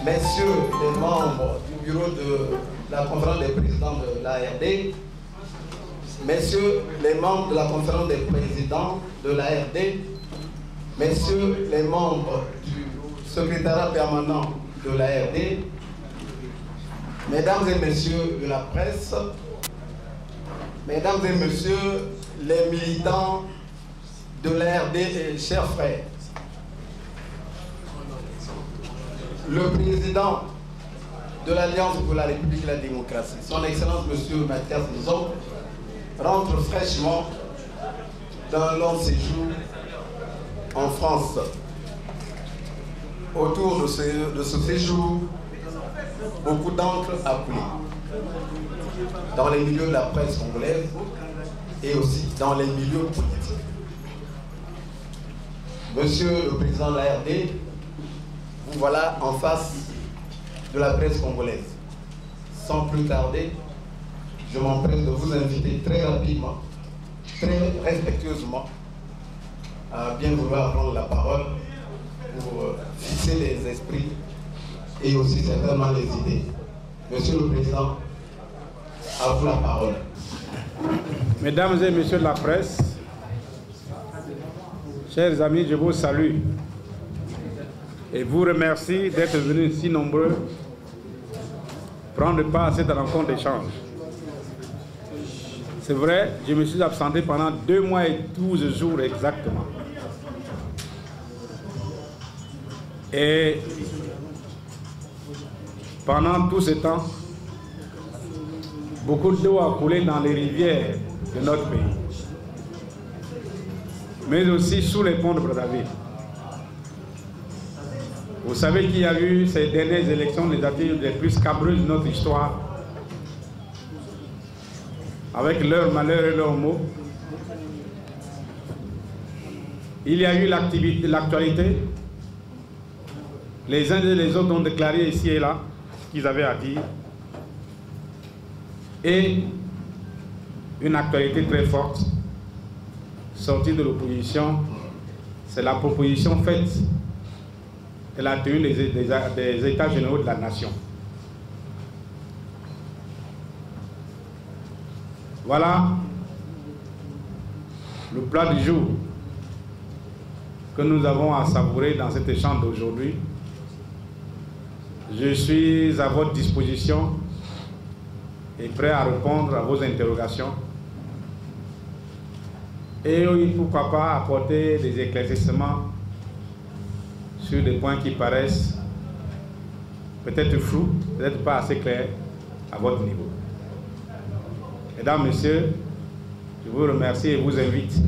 messieurs les membres du bureau de la conférence des présidents de l'ARD, messieurs les membres de la conférence des présidents de l'ARD, messieurs les membres du secrétariat permanent de l'ARD, mesdames et messieurs de la presse, mesdames et messieurs les militants de l'ARD et chers frères, le président de l'Alliance pour la République et la démocratie, son Excellence M. Mathias Nzom, rentre fraîchement d'un long séjour en France. Autour de ce séjour, beaucoup d'encre a coulé dans les milieux de la presse congolaise et aussi dans les milieux politiques. Monsieur le président de l'ARD, vous voilà en face de la presse congolaise. Sans plus tarder, je m'empresse de vous inviter très rapidement, très respectueusement, à bien vouloir prendre la parole pour fixer les esprits et aussi certainement les idées. Monsieur le Président, à vous la parole. Mesdames et messieurs de la presse, chers amis, je vous salue et vous remercie d'être venus si nombreux prendre part à cette rencontre d'échange. C'est vrai, je me suis absenté pendant 2 mois et 12 jours exactement. Et pendant tout ce temps, beaucoup d'eau a coulé dans les rivières de notre pays, mais aussi sous les ponts de Brazzaville. Vous savez qu'il y a eu ces dernières élections législatives les plus scabreuses de notre histoire, avec leurs malheurs et leurs maux. Il y a eu l'actualité. Les uns et les autres ont déclaré ici et là ce qu'ils avaient à dire. Et une actualité très forte, sortie de l'opposition, c'est la proposition faite de la tenue des États généraux de la nation. Voilà le plat du jour que nous avons à savourer dans cet échange d'aujourd'hui. Je suis à votre disposition et prêt à répondre à vos interrogations. Et pourquoi pas apporter des éclaircissements sur des points qui paraissent peut-être flous, peut-être pas assez clairs à votre niveau. Mesdames, Messieurs, je vous remercie et vous invite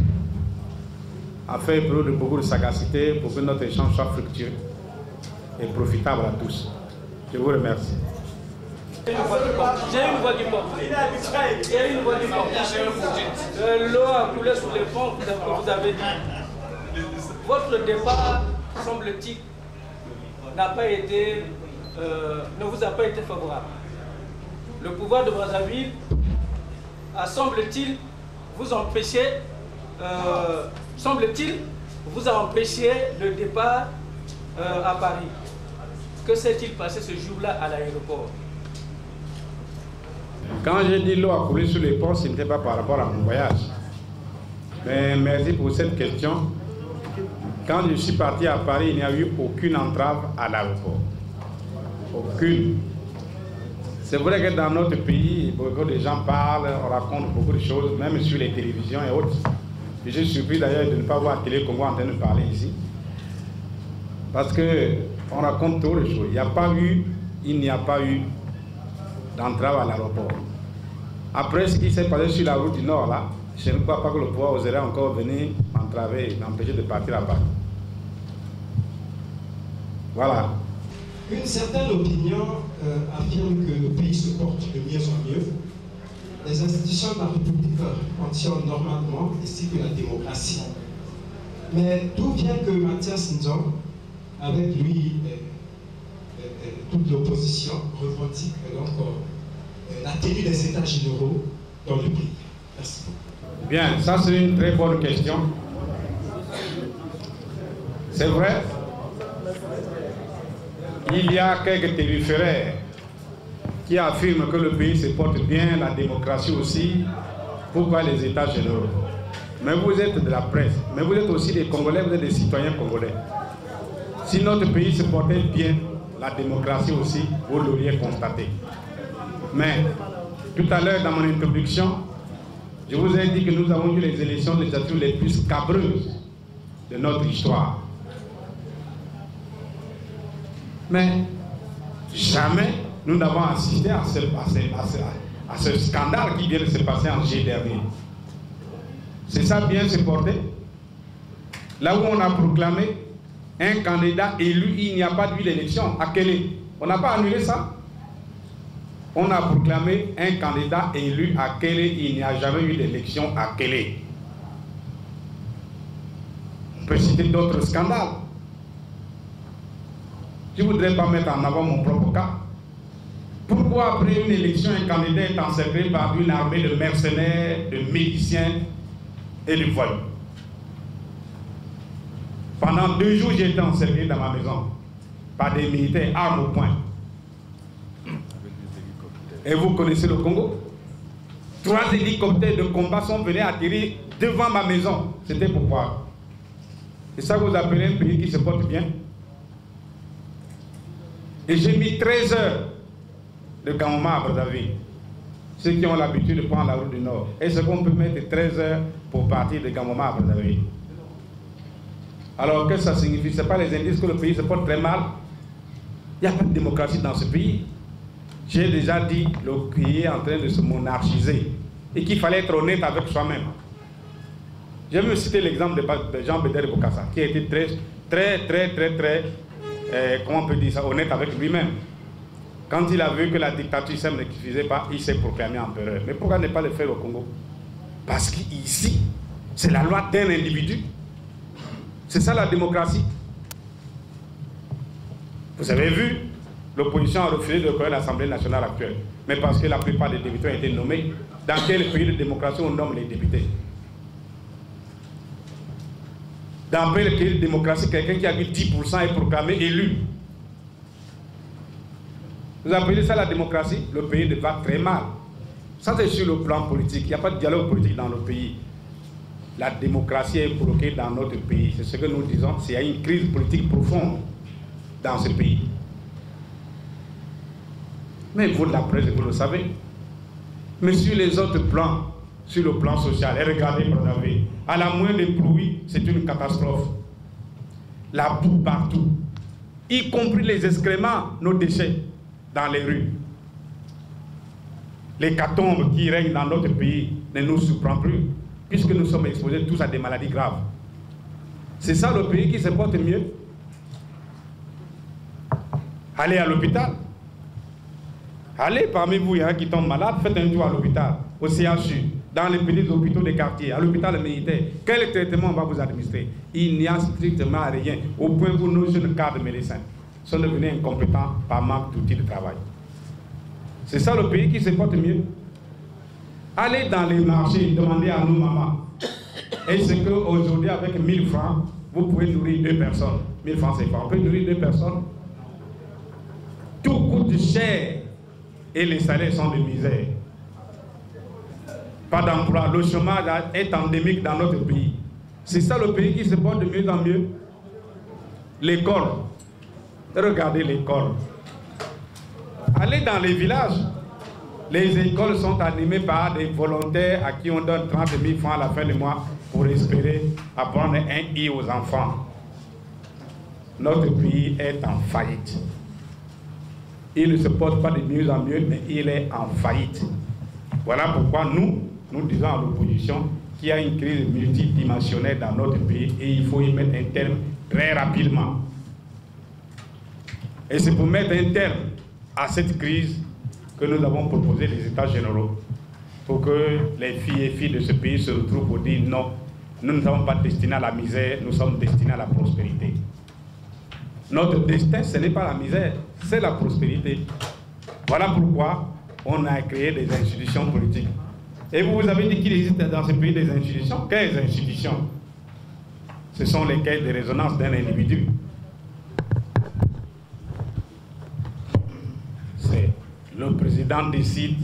à faire preuve de beaucoup de sagacité pour que notre échange soit fructueux et profitable à tous. Je vous remercie. J'ai une voix qui porte. J'ai une voix qui porte. L'eau a coulé sous les ponts, vous avez dit. Votre départ, semble-t-il, ne vous a pas été favorable. Le pouvoir de Brazzaville a, semble-t-il, vous empêché le départ à Paris. Que s'est-il passé ce jour-là à l'aéroport? Quand j'ai dit l'eau a coulé sur les ponts, ce n'était pas par rapport à mon voyage. Mais merci pour cette question. Quand je suis parti à Paris, il n'y a eu aucune entrave à l'aéroport. Aucune. C'est vrai que dans notre pays, beaucoup de gens parlent, on raconte beaucoup de choses, même sur les télévisions et autres. Je suis surpris d'ailleurs de ne pas voir Télé Congo en train de parler ici. Parce qu'on raconte trop de choses. Il n'y a pas eu d'entrave à l'aéroport. Après ce qui s'est passé sur la route du Nord, là, je ne crois pas que le pouvoir oserait encore venir m'entraver, m'empêcher de partir à Paris. Voilà. Une certaine opinion affirme que le pays se porte de mieux en mieux. Les institutions de la République fonctionnent normalement, ainsi que la démocratie. Mais d'où vient que Mathias Nzom, avec lui toute l'opposition, revendique donc la tenue des États généraux dans le pays? Merci. Bien, ça c'est une très bonne question. C'est vrai. il y a quelques téléphoraires qui affirment que le pays se porte bien, la démocratie aussi. Pourquoi les États généraux? Mais vous êtes de la presse, mais vous êtes aussi des Congolais, vous êtes des citoyens congolais. Si notre pays se portait bien, la démocratie aussi, vous l'auriez constaté. Mais tout à l'heure dans mon introduction, je vous ai dit que nous avons eu les élections législatives les plus scabreuses de notre histoire. Mais jamais nous n'avons assisté à ce scandale qui vient de se passer en juillet dernier. C'est ça bien se porter. Là où on a proclamé un candidat élu, il n'y a pas eu d'élection. À Kélé, on n'a pas annulé ça. On a proclamé un candidat élu à Kélé, il n'y a jamais eu d'élection à Kélé. On peut citer d'autres scandales. Je ne voudrais pas mettre en avant mon propre cas. Pourquoi après une élection, un candidat est encerclé par une armée de mercenaires, de miliciens et de voyous? Pendant 2 jours, j'ai été encerclé dans ma maison par des militaires armes au poing. Et vous connaissez le Congo? 3 hélicoptères de combat sont venus atterrir devant ma maison. C'était pourquoi? C'est ça que vous appelez un pays qui se porte bien? Et j'ai mis 13 heures de Gangoma à Brazzaville. Ceux qui ont l'habitude de prendre la route du Nord. Est-ce qu'on peut mettre 13 heures pour partir de Gangoma à Brazzaville? Alors, qu'est-ce que ça signifie? Ce n'est pas les indices que le pays se porte très mal. Il n'y a pas de démocratie dans ce pays. J'ai déjà dit que le pays est en train de se monarchiser et qu'il fallait être honnête avec soi-même. Je vais me citer l'exemple de Jean Bédère Bokassa, qui a été très, comment on peut dire ça, honnête avec lui-même. Quand il a vu que la dictature ne suffisait pas, il s'est proclamé empereur. Mais pourquoi ne pas le faire au Congo? Parce qu'ici, c'est la loi d'un individu. C'est ça la démocratie. Vous avez vu, l'opposition a refusé de reconnaître l'Assemblée nationale actuelle. Mais parce que la plupart des députés ont été nommés. Dans quel pays de démocratie on nomme les députés? Dans quel pays de démocratie, quelqu'un qui a eu 10% est proclamé élu? Vous appelez ça la démocratie? Le pays va très mal. Ça, c'est sur le plan politique. Il n'y a pas de dialogue politique dans le pays. La démocratie est bloquée dans notre pays. C'est ce que nous disons. Il y a une crise politique profonde dans ce pays. Mais vous, de la presse, vous le savez. Mais sur les autres plans, sur le plan social, et regardez, Brazzaville, à la moindre pluie, c'est une catastrophe. La boue partout, y compris les excréments, nos déchets dans les rues. L'hécatombe qui règne dans notre pays ne nous surprend plus, puisque nous sommes exposés tous à des maladies graves. C'est ça le pays qui se porte mieux? Allez à l'hôpital. Allez parmi vous, il y en a qui tombent malades, faites un tour à l'hôpital, au CHU, dans les petits hôpitaux des quartiers, à l'hôpital militaire. Quel traitement on va vous administrer? Il n'y a strictement rien, au point où nos jeunes cadres médecins sont devenus incompétents par manque d'outils de travail. C'est ça le pays qui se porte mieux? Allez dans les marchés, demandez à nos mamans, est-ce qu'aujourd'hui avec 1000 francs, vous pouvez nourrir 2 personnes? 1000 francs c'est pas, on peut nourrir 2 personnes? Tout coûte cher et les salaires sont de misère. Pas d'emploi, le chômage est endémique dans notre pays. C'est ça le pays qui se porte de mieux en mieux? L'école. Regardez l'école. Allez dans les villages. Les écoles sont animées par des volontaires à qui on donne 30 000 francs à la fin du mois pour espérer apprendre un I aux enfants. Notre pays est en faillite. Il ne se porte pas de mieux en mieux, mais il est en faillite. Voilà pourquoi nous disons à l'opposition qu'il y a une crise multidimensionnelle dans notre pays et il faut y mettre un terme très rapidement. Et c'est pour mettre un terme à cette crise que nous avons proposé les États généraux pour que les filles et filles de ce pays se retrouvent pour dire non, nous ne sommes pas destinés à la misère, nous sommes destinés à la prospérité. Notre destin, ce n'est pas la misère, c'est la prospérité. Voilà pourquoi on a créé des institutions politiques. Et vous avez dit qu'il existe dans ce pays des institutions. Quelles institutions? Ce sont les caisses de résonance d'un individu. le président décide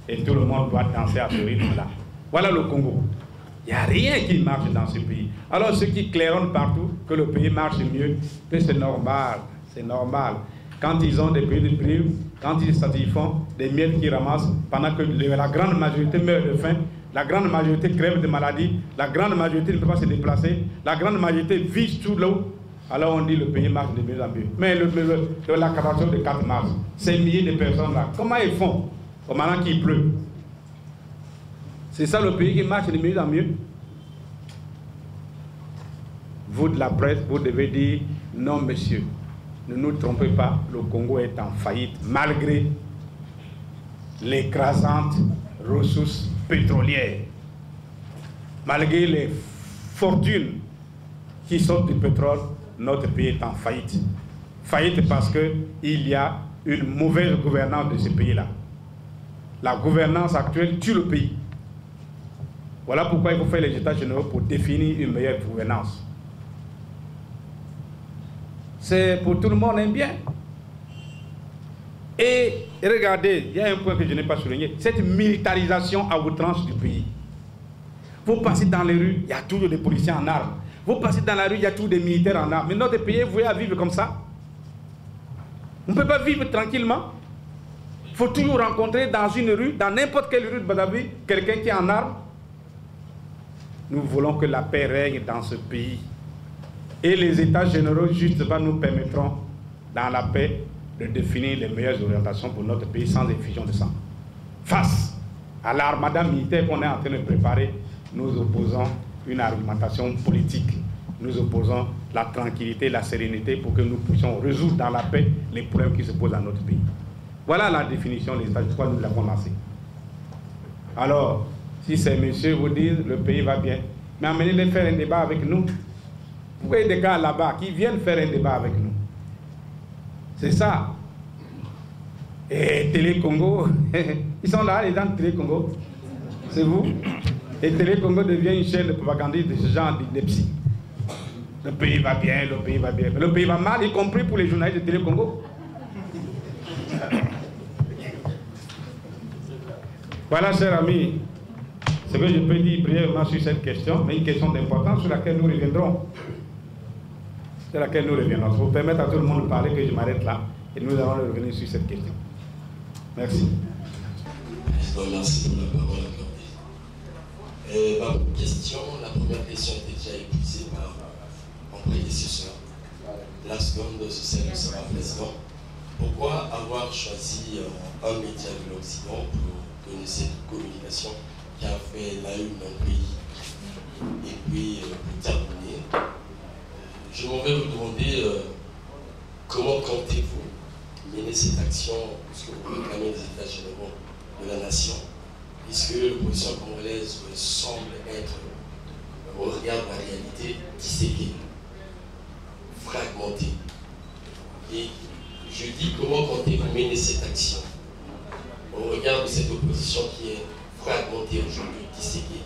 et tout le monde doit danser à ce rythme-là. Voilà le Congo. Il n'y a rien qui marche dans ce pays. Alors ceux qui claironnent partout que le pays marche mieux, que c'est normal, c'est normal. Quand ils ont des pays de prive, quand ils font des miettes qu'ils ramassent, pendant que la grande majorité meurt de faim, la grande majorité crève de maladies, la grande majorité ne peut pas se déplacer, la grande majorité vit sous l'eau, alors on dit le pays marche de mieux en mieux. Mais la catastrophe de 4 mars, ces milliers de personnes-là, comment ils font au moment qu'il pleut? C'est ça le pays qui marche de mieux en mieux? Vous de la presse, vous devez dire non monsieur, ne nous trompez pas, le Congo est en faillite malgré l'écrasante ressources pétrolières, malgré les fortunes qui sortent du pétrole, notre pays est en faillite. Faillite parce qu'il y a une mauvaise gouvernance de ce pays-là. La gouvernance actuelle tue le pays. Voilà pourquoi il faut faire les états généraux pour définir une meilleure gouvernance. C'est pour tout le monde un bien. Et regardez, il y a un point que je n'ai pas souligné, cette militarisation à outrance du pays. Vous passez dans les rues, il y a toujours des policiers en armes. Vous passez dans la rue, il y a toujours des militaires en armes. Mais notre pays, vous voulez vivre comme ça? On ne peut pas vivre tranquillement. Il faut toujours rencontrer dans une rue, dans n'importe quelle rue de Badawi, quelqu'un qui est en armes. Nous voulons que la paix règne dans ce pays. Et les états généraux, justement, nous permettront, dans la paix, de définir les meilleures orientations pour notre pays sans effusion de sang. Face à l'armada militaire qu'on est en train de préparer, nous opposons une argumentation politique. Nous opposons la tranquillité, la sérénité pour que nous puissions résoudre dans la paix les problèmes qui se posent dans notre pays. Voilà la définition des états, je crois que nous l'avons lancée. Alors, si ces messieurs vous disent le pays va bien, mais amenez-les faire un débat avec nous. Vous voyez des gars là-bas qui viennent faire un débat avec nous. C'est ça. Et Télé Congo, ils sont là, les gens de Télé Congo. C'est vous. Et Télé Congo devient une chaîne de propagandiste de ce genre d'ineptie. Le pays va bien, le pays va bien. Mais le pays va mal, y compris pour les journalistes de Télé Congo. Voilà, chers amis, ce que je peux dire brièvement sur cette question, mais une question d'importance sur laquelle nous reviendrons. Sur laquelle nous reviendrons. Pour permettre à tout le monde de parler, que je m'arrête là, et nous allons revenir sur cette question. Merci. Merci pour la parole accordée. Ma première question était déjà épuisée par mon prédécesseur. La seconde, c'est celle de savoir président. Pourquoi avoir choisi un média de l'Occident pour donner cette communication qui a fait la une d'un pays? Et puis, pour terminer, je m'en vais vous demander comment comptez-vous mener cette action, puisque vous réclamez les états généraux de la nation, puisque l'opposition congolaise semble être, au regard de la réalité, disséquée, fragmentée. Et je dis comment comptez-vous mener cette action au regard de cette opposition qui est fragmentée aujourd'hui, disséquée,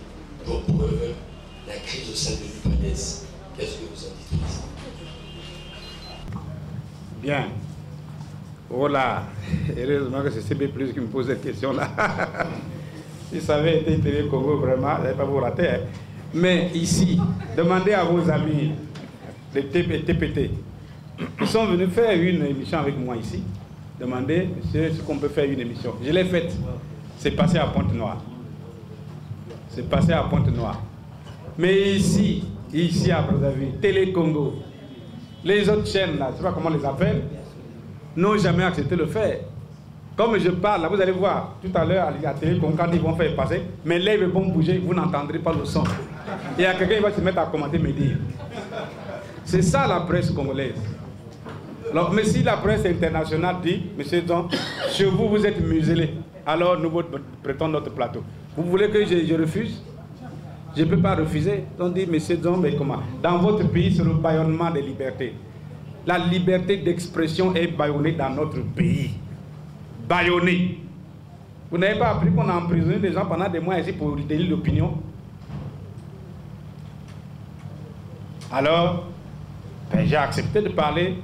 pour preuve la crise au sein de l'UPADES. Qu'est-ce que vous en dites, président? Bien. Oh là, heureusement que c'est CB+ qui me pose cette question-là. Si ça avait été Télé Congo, vraiment, vous n'allez pas vous rater. Hein. Mais ici, demandez à vos amis, les TPT, ils sont venus faire une émission avec moi ici. Demandez, monsieur, ce qu'on peut faire une émission. Je l'ai faite. C'est passé à Pointe-Noire. C'est passé à Pointe-Noire. Mais ici à Brazzaville, Télé Congo, les autres chaînes là, je ne sais pas comment on les appelle, n'ont jamais accepté de le faire. Comme je parle, là, vous allez voir, tout à l'heure, à Télé Congo, quand ils vont faire passer, mes lèvres vont bouger, vous n'entendrez pas le son. Et il y a quelqu'un qui va se mettre à commenter, me dire. C'est ça la presse congolaise. Alors, mais si la presse internationale dit, monsieur Don, chez vous, vous êtes muselé, alors nous prêtons notre plateau. Vous voulez que je refuse? Je ne peux pas refuser. On dit, monsieur Don, mais comment? Dans votre pays, c'est le bâillonnement des libertés. La liberté d'expression est bâillonnée dans notre pays. Bâillonnée. Vous n'avez pas appris qu'on a emprisonné des gens pendant des mois ici pour délit d'opinion? Alors, ben, j'ai accepté de parler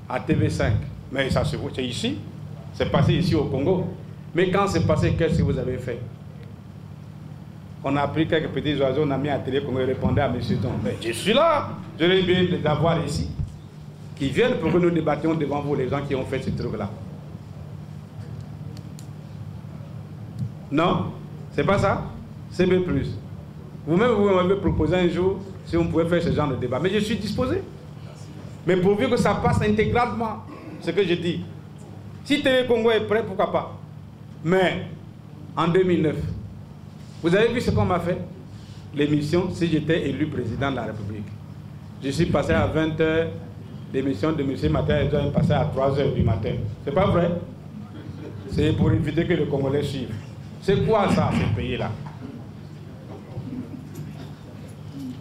à TV5. Mais ça c'est ici. C'est passé ici au Congo. Mais quand c'est passé, qu'est-ce que vous avez fait? On a pris quelques petits oiseaux, on a mis à la télé qu'on répondait à M. Don. Mais je suis là, je vais bien les avoir ici, qui viennent pour que nous débattions devant vous, les gens qui ont fait ce truc-là. Non, c'est pas ça, c'est bien plus. Vous-même, vous m'avez proposé un jour si on pouvait faire ce genre de débat. Mais je suis disposé. Mais pourvu que ça passe intégralement, ce que je dis. Si Télé Congo est prêt, pourquoi pas? Mais en 2009, vous avez vu ce qu'on m'a fait? L'émission, si j'étais élu président de la République. Je suis passé à 20h, l'émission de M. Matin est passée à 3h du matin. C'est pas vrai? C'est pour éviter que les Congolais suivent. C'est quoi ça, ce pays-là?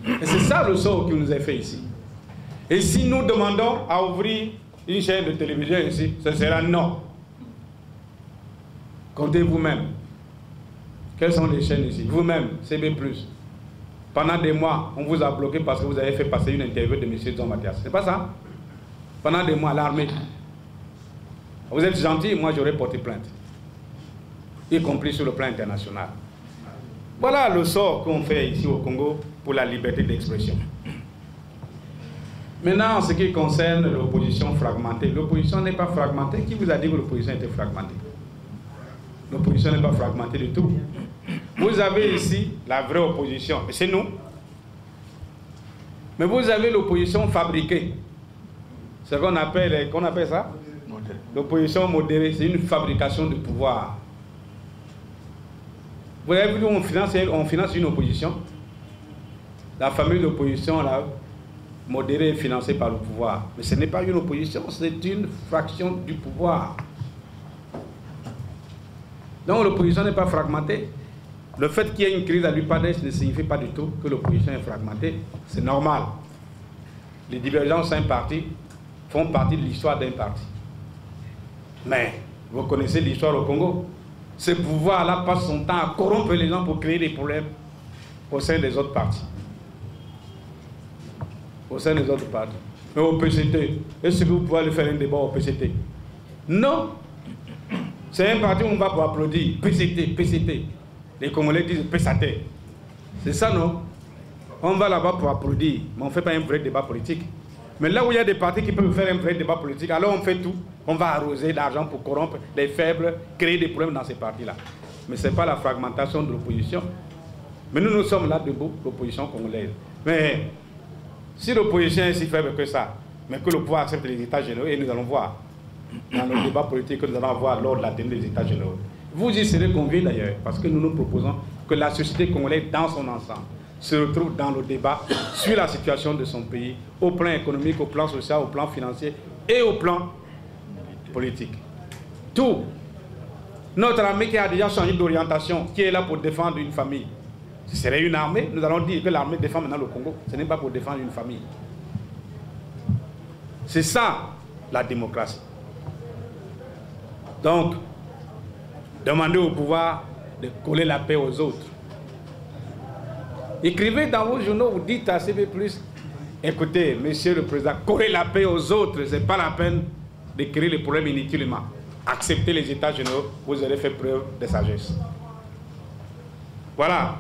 Et c'est ça le sort qui nous est fait ici. Et si nous demandons à ouvrir une chaîne de télévision ici, ce sera non. Comptez vous-même. Quelles sont les chaînes ici? Vous-même, CB+. Pendant des mois, on vous a bloqué parce que vous avez fait passer une interview de M. Jean Mathias. C'est pas ça? Pendant des mois, l'armée. Vous êtes gentil, moi j'aurais porté plainte. Y compris sur le plan international. Voilà le sort qu'on fait ici au Congo pour la liberté d'expression. Maintenant, en ce qui concerne l'opposition fragmentée, l'opposition n'est pas fragmentée. Qui vous a dit que l'opposition était fragmentée? L'opposition n'est pas fragmentée du tout. Vous avez ici la vraie opposition, et c'est nous. Mais vous avez l'opposition fabriquée. C'est ce qu'on appelle ça? L'opposition modérée, c'est une fabrication de pouvoir. Vous avez vu, on finance une opposition. La famille d'opposition, modérée, est financée par le pouvoir. Mais ce n'est pas une opposition, c'est une fraction du pouvoir. Donc l'opposition n'est pas fragmentée. Le fait qu'il y ait une crise à l'UPADES ne signifie pas du tout que l'opposition est fragmentée. C'est normal. Les divergences d'un parti font partie de l'histoire d'un parti. Mais vous connaissez l'histoire au Congo. Ce pouvoir-là passe son temps à corrompre les gens pour créer des problèmes au sein des autres partis. Au sein des autres partis. Mais au PCT, est-ce que vous pouvez aller faire un débat au PCT? Non. C'est un parti où on va pour applaudir. PCT, PCT. Les Congolais disent PCT. C'est ça, non? On va là-bas pour applaudir, mais on ne fait pas un vrai débat politique. Mais là où il y a des partis qui peuvent faire un vrai débat politique, alors on fait tout. On va arroser l'argent pour corrompre les faibles, créer des problèmes dans ces partis-là. Mais ce n'est pas la fragmentation de l'opposition. Mais nous sommes là debout, l'opposition congolaise. Mais si l'opposition est si faible que ça, mais que le pouvoir accepte les États généraux, et nous allons voir dans le débat politique que nous allons avoir lors de la tenue des États généraux. Vous y serez conviés d'ailleurs, parce que nous nous proposons que la société congolaise dans son ensemble se retrouve dans le débat sur la situation de son pays, au plan économique, au plan social, au plan financier et au plan politique. Tout. Notre armée qui a déjà changé d'orientation, qui est là pour défendre une famille. Ce serait une armée, nous allons dire que l'armée défend maintenant le Congo, ce n'est pas pour défendre une famille. C'est ça, la démocratie. Donc, demandez au pouvoir de coller la paix aux autres. Écrivez dans vos journaux, vous dites à CB+, écoutez, monsieur le président, coller la paix aux autres, ce n'est pas la peine de créer les problèmes inutilement. Acceptez les États généraux, vous aurez fait preuve de sagesse. Voilà,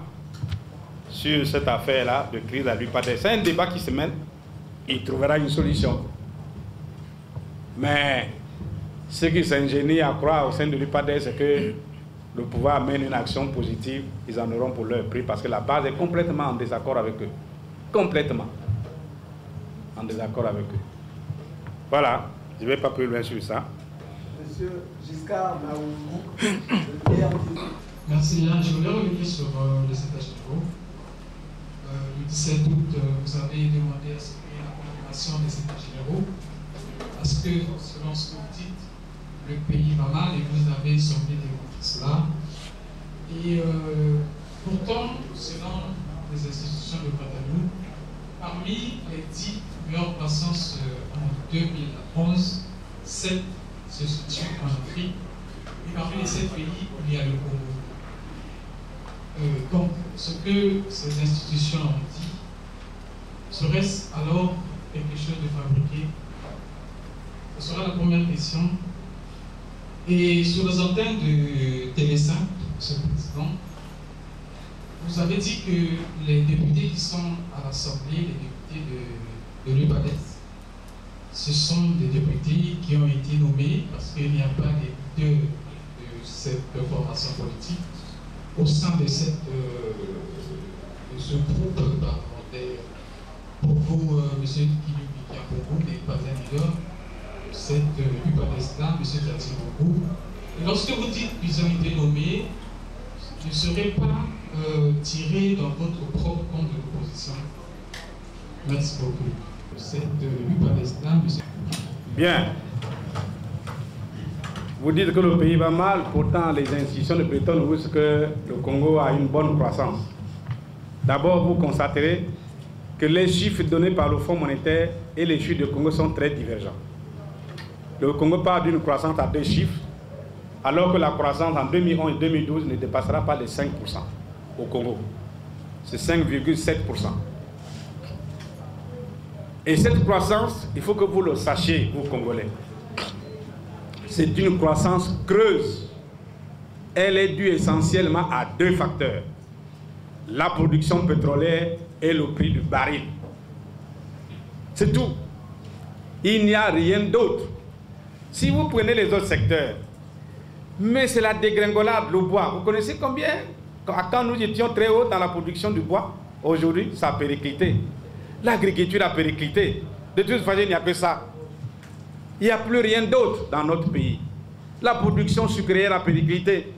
sur cette affaire-là de crise à l'UPADES. C'est un débat qui se mène, il trouvera une solution. Mais ceux qui s'ingénient à croire au sein de l'UPADES, c'est que le pouvoir mène une action positive, ils en auront pour leur prix parce que la base est complètement en désaccord avec eux. Complètement en désaccord avec eux. Voilà, je ne vais pas plus loin sur ça. Monsieur Giscard Maoumou, Merci bien. Je voulais revenir sur les États généraux. Le 17 août, vous avez demandé à ce qu'il y ait la convocation des États généraux parce que, selon ce que vous dites, le pays va mal et vous avez semblé démontrer cela. Et pourtant, selon les institutions de Cotonou, parmi les 10 meilleures croissances en 2011, 7 se situent en Afrique. Et parmi les 7 pays, il y a le Congo. Donc, ce que ces institutions ont dit, serait-ce alors quelque chose de fabriqué? Ce sera la première question. Et sur les antennes de TV5, Monsieur le Président, vous avez dit que les députés qui sont à l'Assemblée, les députés de l'UPADES, ce sont des députés qui ont été nommés parce qu'il n'y a pas de cette formation politique au sein de ce groupe parlementaire. Pour vous, M. Kilubi Kiapougou n'est pas un leader, cette UPADES-là, M. Tati Bougou. Et lorsque vous dites qu'ils ont été nommés, ne seraient pas tirés dans votre propre compte de l'opposition. Merci beaucoup. Cette UPADES-là, M. Bien. Vous dites que le pays va mal, pourtant les institutions de Bretton Woods que le Congo a une bonne croissance. D'abord, vous constaterez que les chiffres donnés par le Fonds monétaire et les chiffres du Congo sont très divergents. Le Congo part d'une croissance à 2 chiffres, alors que la croissance en 2011 et 2012 ne dépassera pas les 5% au Congo. C'est 5,7%. Et cette croissance, il faut que vous le sachiez, vous Congolais. C'est une croissance creuse. Elle est due essentiellement à 2 facteurs. La production pétrolière et le prix du baril. C'est tout. Il n'y a rien d'autre. Si vous prenez les autres secteurs, mais c'est la dégringolade, le bois. Vous connaissez combien? Quand nous étions très haut dans la production du bois, aujourd'hui, ça a périclité. L'agriculture a périclité. De toute façon, il n'y a que ça. Il n'y a plus rien d'autre dans notre pays. La production sucrière a périclité.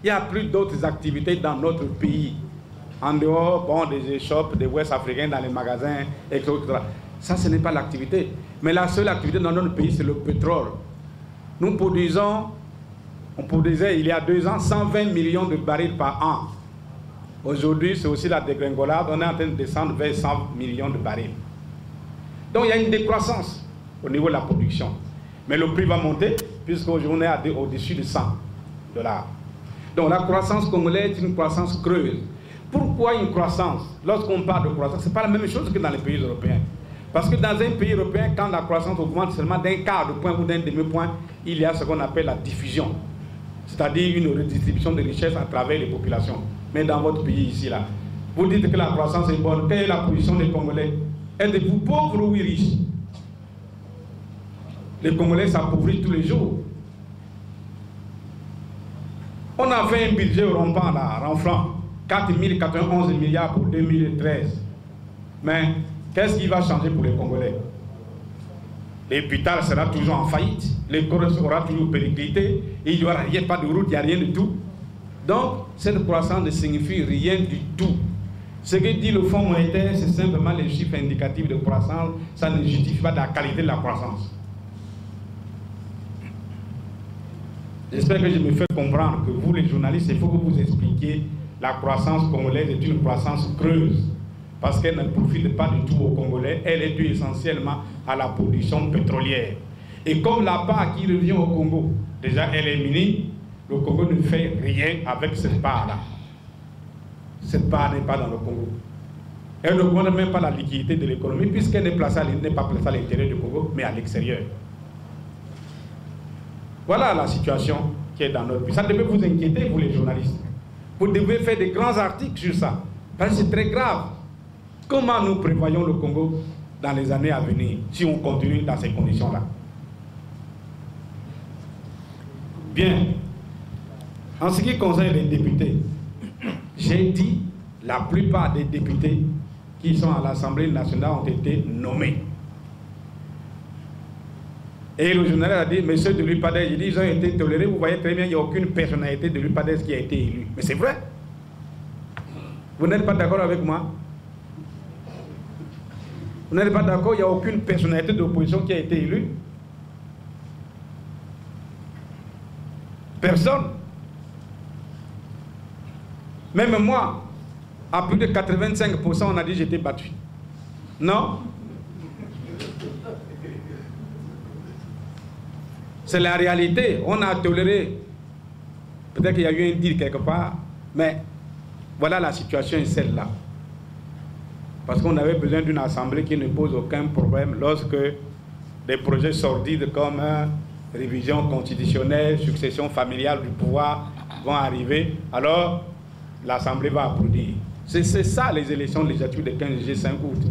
Il n'y a plus d'autres activités dans notre pays. En dehors, bon, des échoppes, des Ouest africains dans les magasins, etc. Ça, ce n'est pas l'activité. Mais la seule activité dans notre pays, c'est le pétrole. Nous produisons, on produisait il y a 2 ans 120 millions de barils par an. Aujourd'hui, c'est aussi la dégringolade. On est en train de descendre vers 100 millions de barils. Donc, il y a une décroissance au niveau de la production. Mais le prix va monter, puisqu'aujourd'hui, on est au-dessus de 100 $. Donc, la croissance congolaise est une croissance creuse. Pourquoi une croissance? Lorsqu'on parle de croissance, ce n'est pas la même chose que dans les pays européens. Parce que dans un pays européen, quand la croissance augmente seulement d'un quart de point ou d'un demi-point, il y a ce qu'on appelle la diffusion. C'est-à-dire une redistribution de richesses à travers les populations. Mais dans votre pays ici, là, vous dites que la croissance est bonne. Quelle est la position des Congolais? Êtes-vous pauvres ou riches? Les Congolais s'appauvrissent tous les jours. On a fait un budget rampant, là, renflant. 4 091 milliards pour 2013. Mais qu'est-ce qui va changer pour les Congolais? L'hôpital sera toujours en faillite, l'école sera toujours périclité, il n'y aura rien, pas de route, il n'y a rien du tout. Donc, cette croissance ne signifie rien du tout. Ce que dit le Fonds monétaire, c'est simplement les chiffres indicatifs de croissance, ça ne justifie pas la qualité de la croissance. J'espère que je me fais comprendre que vous, les journalistes, il faut que vous expliquiez la croissance congolaise est une croissance creuse parce qu'elle ne profite pas du tout aux Congolais, elle est due essentiellement à la production pétrolière. Et comme la part qui revient au Congo, déjà elle est minime, le Congo ne fait rien avec cette part-là. Cette part n'est pas dans le Congo. Elle ne connaît même pas la liquidité de l'économie puisqu'elle n'est pas placée à l'intérieur du Congo, mais à l'extérieur. Voilà la situation qui est dans notre pays. Ça devait vous inquiéter, vous les journalistes. Vous devez faire des grands articles sur ça. Parce que c'est très grave. Comment nous prévoyons le Congo dans les années à venir si on continue dans ces conditions-là? Bien. En ce qui concerne les députés, j'ai dit la plupart des députés qui sont à l'Assemblée nationale ont été nommés. Et le journaliste a dit, messieurs de l'UPADES, ils ont été tolérés, vous voyez très bien, il n'y a aucune personnalité de l'UPADES qui a été élue. Mais c'est vrai. Vous n'êtes pas d'accord avec moi? Vous n'êtes pas d'accord, il n'y a aucune personnalité d'opposition qui a été élue? Personne. Même moi, à plus de 85%, on a dit que j'étais battu. Non? C'est la réalité. On a toléré. Peut-être qu'il y a eu un deal quelque part, mais voilà la situation est celle-là. Parce qu'on avait besoin d'une assemblée qui ne pose aucun problème lorsque des projets sordides comme révision constitutionnelle, succession familiale du pouvoir vont arriver, alors l'Assemblée va applaudir. C'est ça les élections législatives du 15 juillet 5 août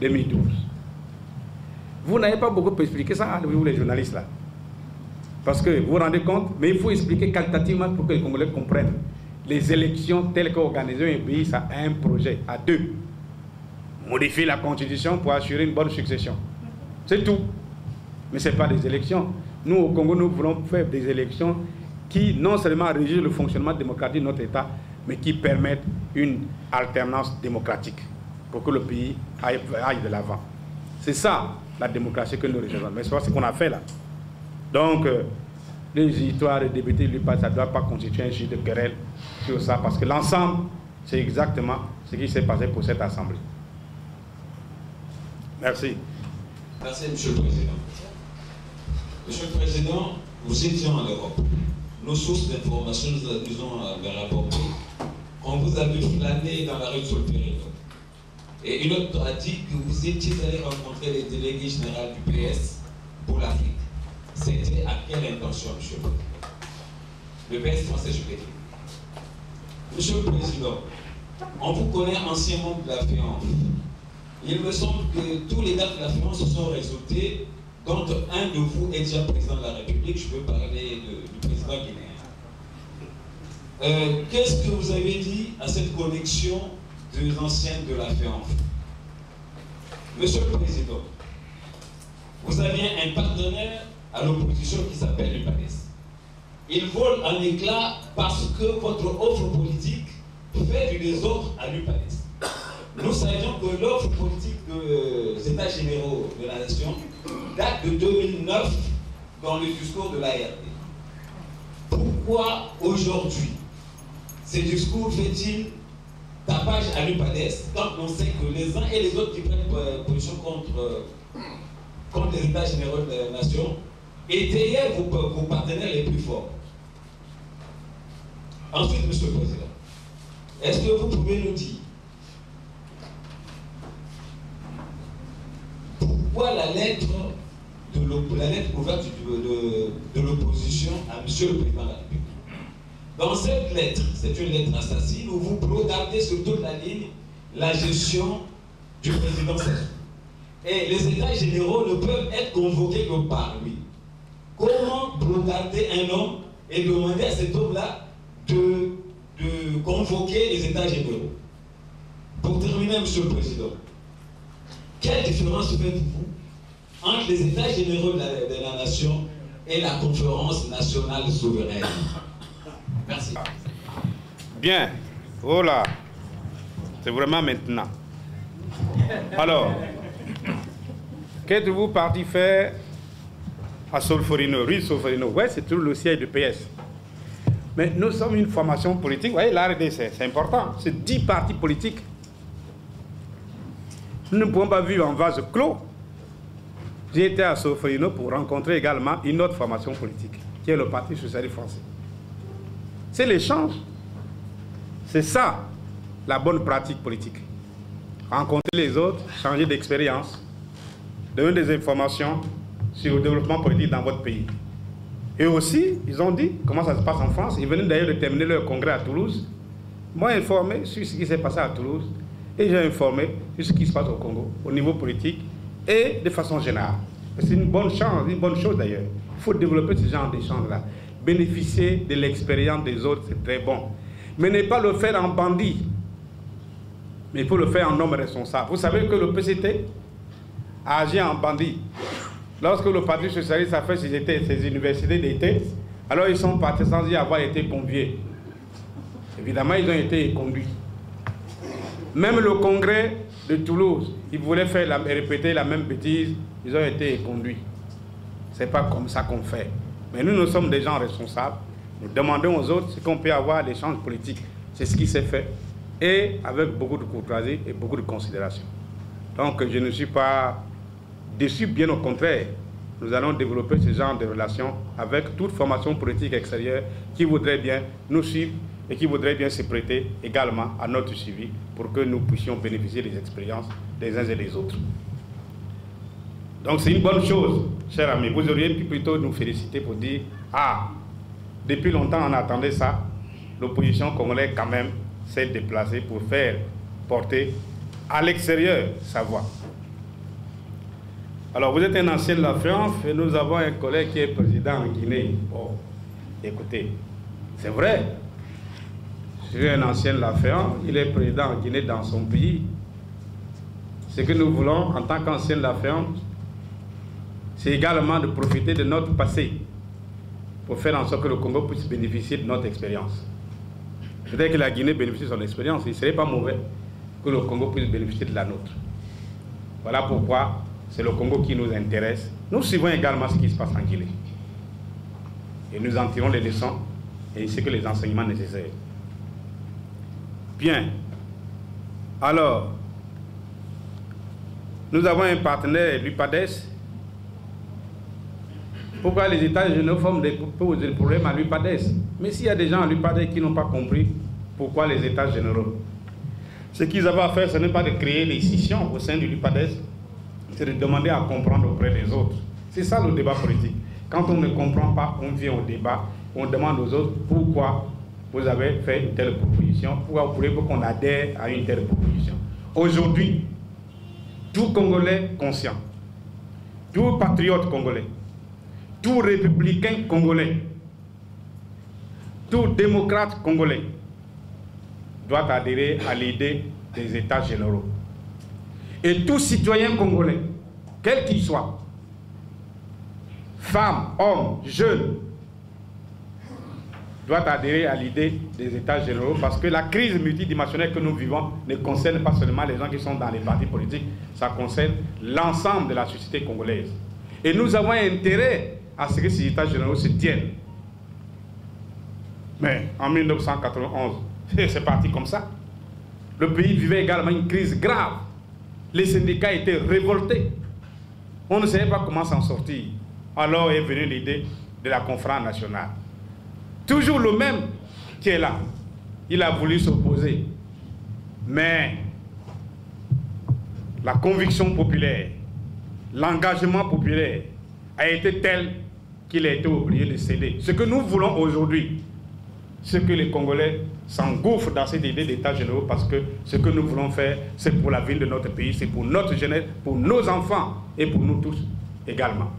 2012. Vous n'avez pas beaucoup expliqué ça, vous les journalistes là. Parce que vous vous rendez compte, mais il faut expliquer qualitativement pour que les Congolais comprennent. Les élections telles qu'organiser un pays, ça a un projet, à deux. Modifier la constitution pour assurer une bonne succession. C'est tout. Mais ce n'est pas des élections. Nous, au Congo, nous voulons faire des élections qui non seulement régissent le fonctionnement démocratique de notre État, mais qui permettent une alternance démocratique pour que le pays aille de l'avant. C'est ça, la démocratie que nous recherchons. Mais c'est ce qu'on a fait là. Donc, les histoires de députés, ça ne doit pas constituer un sujet de querelle sur ça, parce que l'ensemble, c'est exactement ce qui s'est passé pour cette Assemblée. Merci. Merci, Monsieur le Président. Monsieur le Président, nous étions en Europe. Nos sources d'information nous ont rapporté qu'on vous avait flâné dans la rue sur le Périgord. Et une autre a dit que vous étiez allé rencontrer les délégués généraux du PS pour l'Afrique. C'était à quelle intention, Monsieur le Président? Le PS français, je l'ai dit. Monsieur le Président, on vous connaît ancien membre de la FEANF. Il me semble que tous les gars de la FEANF se sont résultés, dont un de vous est déjà président de la République. Je veux parler du président guinéen. Qu'est-ce que vous avez dit à cette connexion des anciens de la FEANF? Monsieur le Président, vous aviez un partenaire à l'opposition qui s'appelle l'UPADES. Il vole en éclats parce que votre offre politique fait du désordre à l'UPADES. Nous savions que l'offre politique des États généraux de la nation date de 2009 dans le discours de l'ARD. Pourquoi aujourd'hui ces discours fait-il tapage à l'UPADES quand on sait que les uns et les autres qui prennent position contre les États généraux de la nation étayaient vos partenaires les plus forts? Ensuite, Monsieur le Président, est-ce que vous pouvez nous dire pourquoi la lettre ouverte de l'opposition à Monsieur le Président de la République? Dans cette lettre, c'est une lettre assassine où vous regardez sur toute la ligne la gestion du président Sassou. Et les États généraux ne peuvent être convoqués que par lui. Comment regarder un homme et demander à cet homme-là de convoquer les États généraux? Pour terminer, Monsieur le Président, quelle différence faites-vous entre les États généraux de la nation et la conférence nationale souveraine? Merci. Bien. Voilà. C'est vraiment maintenant. Alors, qu'êtes-vous parti faire à Solferino, rue Solferino? Ouais, c'est tout le siège du PS. Mais nous sommes une formation politique. Vous voyez, la RDC, c'est important. C'est 10 partis politiques. Nous ne pouvons pas vivre en vase clos. J'ai été à Solferino pour rencontrer également une autre formation politique, qui est le Parti socialiste français. C'est l'échange. C'est ça, la bonne pratique politique. Rencontrer les autres, changer d'expérience, donner des informations sur le développement politique dans votre pays. Et aussi, ils ont dit comment ça se passe en France. Ils venaient d'ailleurs de terminer leur congrès à Toulouse. Moi, informé sur ce qui s'est passé à Toulouse. Et j'ai informé sur ce qui se passe au Congo, au niveau politique et de façon générale. C'est une bonne chose d'ailleurs. Il faut développer ce genre d'échange-là. Bénéficier de l'expérience des autres, c'est très bon. Mais ne pas le faire en bandit. Mais il faut le faire en homme responsable. Vous savez que le PCT a agi en bandit. Lorsque le Parti socialiste a fait ses universités d'été, alors ils sont partis sans y avoir été conviés. Évidemment, ils ont été conduits. Même le congrès de Toulouse, ils voulaient répéter la même bêtise, ils ont été conduits. Ce n'est pas comme ça qu'on fait. Mais nous sommes des gens responsables. Nous demandons aux autres ce qu'on peut avoir l'échange politique. C'est ce qui s'est fait. Et avec beaucoup de courtoisie et beaucoup de considération. Donc je ne suis pas déçu, bien au contraire. Nous allons développer ce genre de relations avec toute formation politique extérieure qui voudrait bien nous suivre et qui voudrait bien se prêter également à notre suivi pour que nous puissions bénéficier des expériences des uns et des autres. Donc c'est une bonne chose, cher ami. Vous auriez pu plutôt nous féliciter pour dire, ah, depuis longtemps on attendait ça, l'opposition congolaise quand même s'est déplacée pour faire porter à l'extérieur sa voix. Alors vous êtes un ancien de la France et nous avons un collègue qui est président en Guinée. Bon, écoutez, c'est vrai. Je suis un ancien de la France, il est président en Guinée dans son pays. Ce que nous voulons en tant qu'ancien de la France, c'est également de profiter de notre passé pour faire en sorte que le Congo puisse bénéficier de notre expérience. Peut-être que la Guinée bénéficie de son expérience, il ne serait pas mauvais que le Congo puisse bénéficier de la nôtre. Voilà pourquoi c'est le Congo qui nous intéresse. Nous suivons également ce qui se passe en Guinée. Et nous en tirons les leçons et ainsi que les enseignements nécessaires. Bien. Alors, nous avons un partenaire, l'UPADES. Pourquoi les États généraux posent des problèmes à l'UPADES? Mais s'il y a des gens à l'UPADES qui n'ont pas compris pourquoi les États généraux, ce qu'ils avaient à faire, ce n'est pas de créer des scissions au sein de l'UPADES, c'est de demander à comprendre auprès des autres. C'est ça le débat politique. Quand on ne comprend pas, on vient au débat, on demande aux autres pourquoi vous avez fait une telle proposition, pourquoi vous voulez qu'on adhère à une telle proposition. Aujourd'hui, tout Congolais conscient, tout patriote congolais, tout républicain congolais, tout démocrate congolais doit adhérer à l'idée des États généraux. Et tout citoyen congolais, quel qu'il soit, femme, homme, jeune, doit adhérer à l'idée des États généraux parce que la crise multidimensionnelle que nous vivons ne concerne pas seulement les gens qui sont dans les partis politiques, ça concerne l'ensemble de la société congolaise. Et nous avons intérêt à ce que ces États généraux se tiennent. Mais en 1991, c'est parti comme ça. Le pays vivait également une crise grave. Les syndicats étaient révoltés. On ne savait pas comment s'en sortir. Alors est venue l'idée de la conférence nationale. Toujours le même qui est là. Il a voulu s'opposer. Mais la conviction populaire, l'engagement populaire a été tel qu'il a été obligé de céder. Ce que nous voulons aujourd'hui, c'est que les Congolais s'engouffrent dans cette idée d'État généraux parce que ce que nous voulons faire, c'est pour la vie de notre pays, c'est pour notre jeunesse, pour nos enfants et pour nous tous également.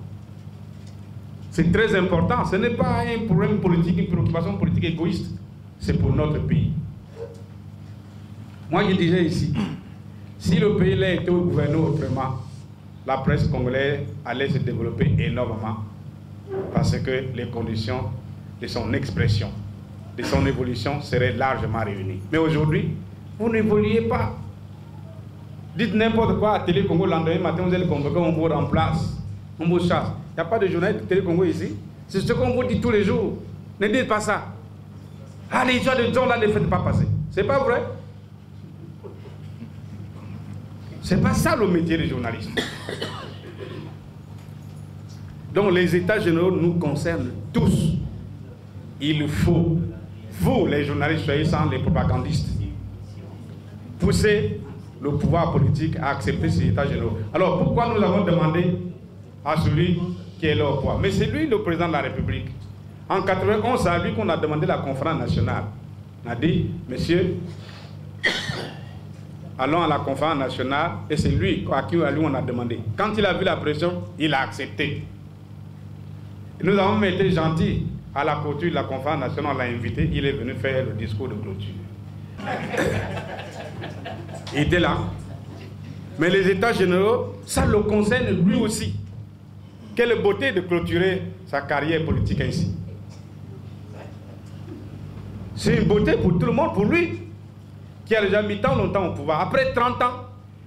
C'est très important. Ce n'est pas un problème politique, une préoccupation politique égoïste. C'est pour notre pays. Moi, je disais ici, si le pays là était gouverné autrement, la presse congolaise allait se développer énormément parce que les conditions de son expression, de son évolution seraient largement réunies. Mais aujourd'hui, vous n'évoluez pas. Dites n'importe quoi à Télé Congo le lendemain matin, vous êtes convoqué, on vous remplace, on vous chasse. Il n'y a pas de journaliste de Télé Congo ici. C'est ce qu'on vous dit tous les jours. Ne dites pas ça. Ah, les histoires de gens là ne faites pas passer. C'est pas vrai. C'est pas ça le métier des journalistes. Donc les États généraux nous concernent tous. Il faut, vous les journalistes, soyez sans les propagandistes, pousser le pouvoir politique à accepter ces États généraux. Alors pourquoi nous avons demandé à celui qui est là au pouvoir? Mais c'est lui le président de la République. En 91, c'est à lui qu'on a demandé la conférence nationale. On a dit, messieurs, allons à la conférence nationale, et c'est lui à qui on a demandé. Quand il a vu la pression, il a accepté. Et nous avons été gentils. À la clôture de la conférence nationale, on l'a invité, il est venu faire le discours de clôture. Il était là. Mais les États généraux, ça le concerne lui aussi. Quelle beauté de clôturer sa carrière politique ainsi. C'est une beauté pour tout le monde, pour lui, qui a déjà mis tant longtemps au pouvoir. Après 30 ans,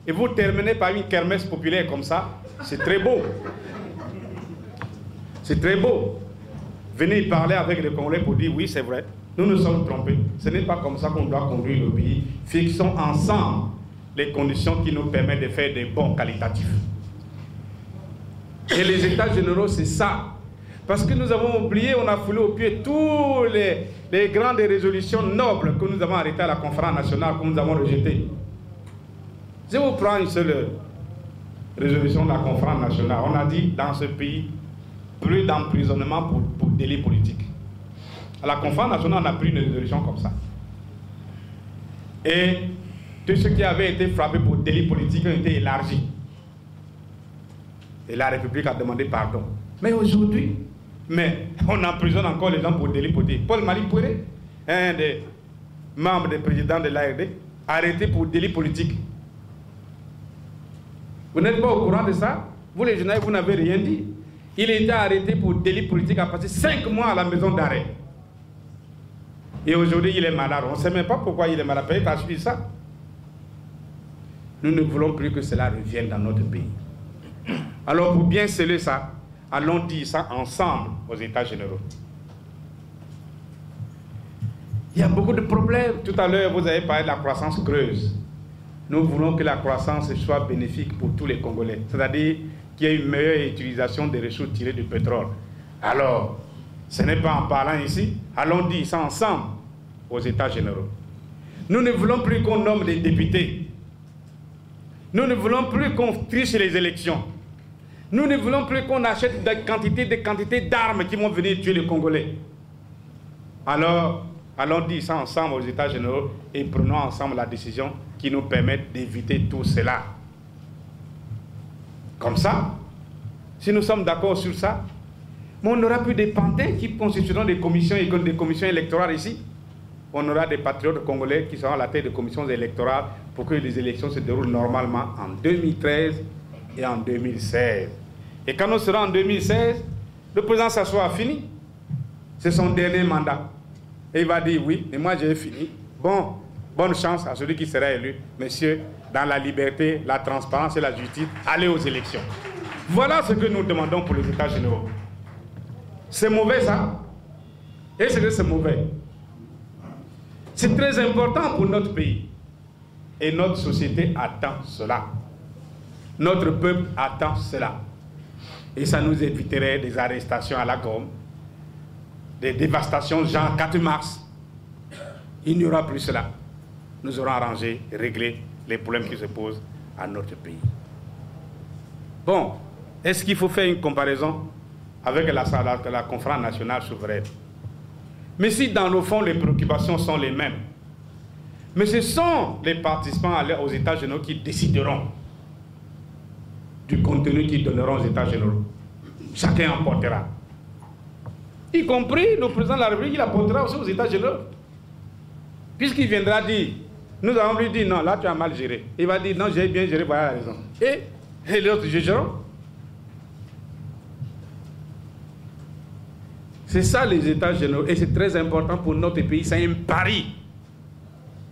et vous terminez par une kermesse populaire comme ça, c'est très beau. C'est très beau. Venez parler avec les Congolais pour dire oui, c'est vrai, nous nous sommes trompés. Ce n'est pas comme ça qu'on doit conduire le pays. Fixons ensemble les conditions qui nous permettent de faire des bons qualitatifs. Et les États généraux, c'est ça. Parce que nous avons oublié, on a foulé au pied tous les grandes résolutions nobles que nous avons arrêtées à la conférence nationale, que nous avons rejetées. Je vous prends une seule résolution de la conférence nationale. On a dit dans ce pays, plus d'emprisonnement pour délit politique. À la conférence nationale, on a pris une résolution comme ça. Et tous ceux qui avaient été frappés pour délit politique ont été élargis. Et la République a demandé pardon. Mais aujourd'hui, on emprisonne encore les gens pour délit politique. Paul Malick Pouéré, un des membres des présidents de l'ARD, arrêté pour délit politique. Vous n'êtes pas au courant de ça? Vous les journalistes, vous n'avez rien dit. Il a été arrêté pour délit politique à passer 5 mois à la maison d'arrêt. Et aujourd'hui, il est malade. On ne sait même pas pourquoi il est malade. Peut-être à suivre ça. Nous ne voulons plus que cela revienne dans notre pays. Alors, pour bien sceller ça, allons dire ça ensemble aux États généraux. Il y a beaucoup de problèmes. Tout à l'heure, vous avez parlé de la croissance creuse. Nous voulons que la croissance soit bénéfique pour tous les Congolais. C'est-à-dire qu'il y ait une meilleure utilisation des ressources tirées du pétrole. Alors, ce n'est pas en parlant ici, allons dire ça ensemble aux États généraux. Nous ne voulons plus qu'on nomme des députés. Nous ne voulons plus qu'on triche les élections. Nous ne voulons plus qu'on achète des quantités d'armes qui vont venir tuer les Congolais. Alors, allons dire ça ensemble aux États généraux et prenons ensemble la décision qui nous permette d'éviter tout cela. Comme ça, si nous sommes d'accord sur ça, mais on n'aura plus des pantins qui constitueront des commissions électorales ici. On aura des patriotes congolais qui seront à la tête de commissions électorales pour que les élections se déroulent normalement en 2013 et en 2016. Et quand on sera en 2016, le président s'assoit fini. C'est son dernier mandat. Et il va dire oui, mais moi j'ai fini. Bon, bonne chance à celui qui sera élu. Messieurs, dans la liberté, la transparence et la justice, allez aux élections. Voilà ce que nous demandons pour les États généraux. C'est mauvais ça? Est-ce que c'est mauvais? C'est très important pour notre pays. Et notre société attend cela. Notre peuple attend cela. Et ça nous éviterait des arrestations à la gomme, des dévastations genre 4 mars. Il n'y aura plus cela. Nous aurons arrangé et réglé les problèmes qui se posent à notre pays. Bon, est-ce qu'il faut faire une comparaison avec la conférence nationale souveraine? Mais si dans le fond les préoccupations sont les mêmes, mais ce sont les participants aux États généraux qui décideront du contenu qu'ils donneront aux États généraux. Chacun en portera. Y compris le président de la République, il apportera aussi aux États généraux. Puisqu'il viendra dire, nous allons lui dire non, là tu as mal géré. Il va dire non, j'ai bien géré, voilà la raison. Et les autres jugeront. C'est ça les États généraux. Et c'est très important pour notre pays. C'est un pari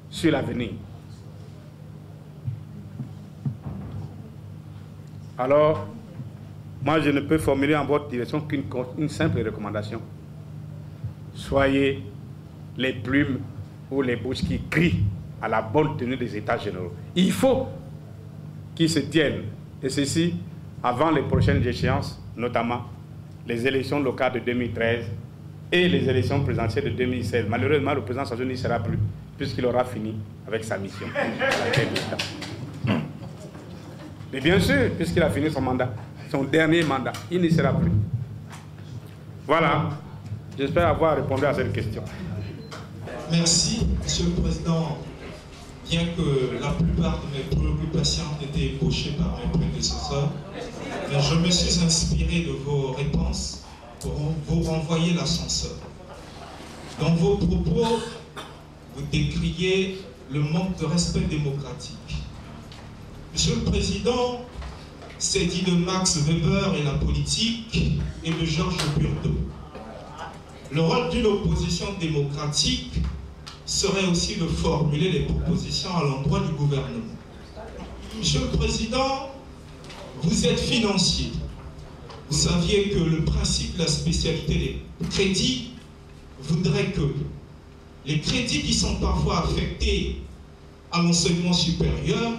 sur l'avenir. Alors, moi je ne peux formuler en votre direction qu'une simple recommandation. Soyez les plumes ou les bouches qui crient à la bonne tenue des États généraux. Il faut qu'ils se tiennent. Et ceci avant les prochaines échéances, notamment les élections locales de 2013 et les élections présidentielles de 2016. Malheureusement, le président Sassou n'y sera plus, puisqu'il aura fini avec sa mission. Mais bien sûr, puisqu'il a fini son mandat, son dernier mandat, il n'y sera plus. Voilà. J'espère avoir répondu à cette question. Merci, Monsieur le Président. Bien que la plupart de mes préoccupations ont été ébauchées par mes prédécesseurs, je me suis inspiré de vos réponses pour vous renvoyer l'ascenseur. Dans vos propos, vous décriez le manque de respect démocratique. Monsieur le Président, c'est dit de Max Weber et la politique et de Georges Burdeau. Le rôle d'une opposition démocratique serait aussi de formuler des propositions à l'endroit du gouvernement. Monsieur le Président, vous êtes financier. Vous saviez que le principe de la spécialité des crédits voudrait que les crédits qui sont parfois affectés à l'enseignement supérieur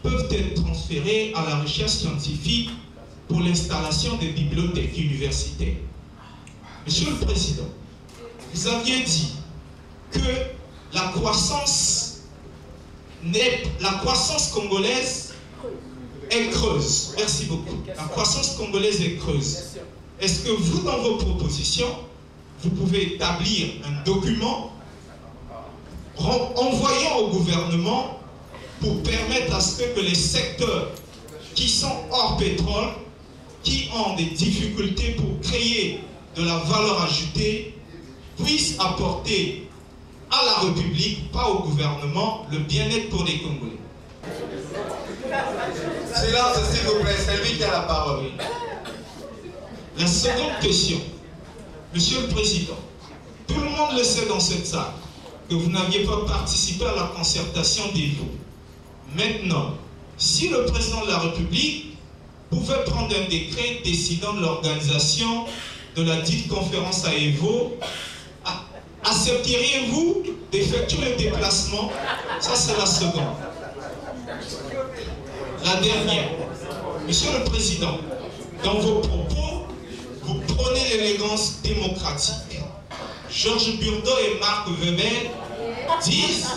peuvent être transférés à la recherche scientifique pour l'installation des bibliothèques universitaires. Monsieur le Président, vous aviez dit que la croissance congolaise est creuse. Merci beaucoup. La croissance congolaise est creuse. Est-ce que vous, dans vos propositions, vous pouvez établir un document envoyant au gouvernement pour permettre à ce que les secteurs qui sont hors pétrole, qui ont des difficultés pour créer de la valeur ajoutée, puissent apporter à la République, pas au gouvernement, le bien-être pour les Congolais? Silence, s'il vous plaît, c'est lui qui a la parole. La seconde question, Monsieur le Président, tout le monde le sait dans cette salle, que vous n'aviez pas participé à la concertation des Evo. Maintenant, si le président de la République pouvait prendre un décret décidant de l'organisation de la dite conférence à Evo, accepteriez-vous d'effectuer le déplacement? Ça, c'est la seconde. La dernière, Monsieur le Président, dans vos propos, vous prenez l'élégance démocratique. Georges Burdeau et Marc Weber disent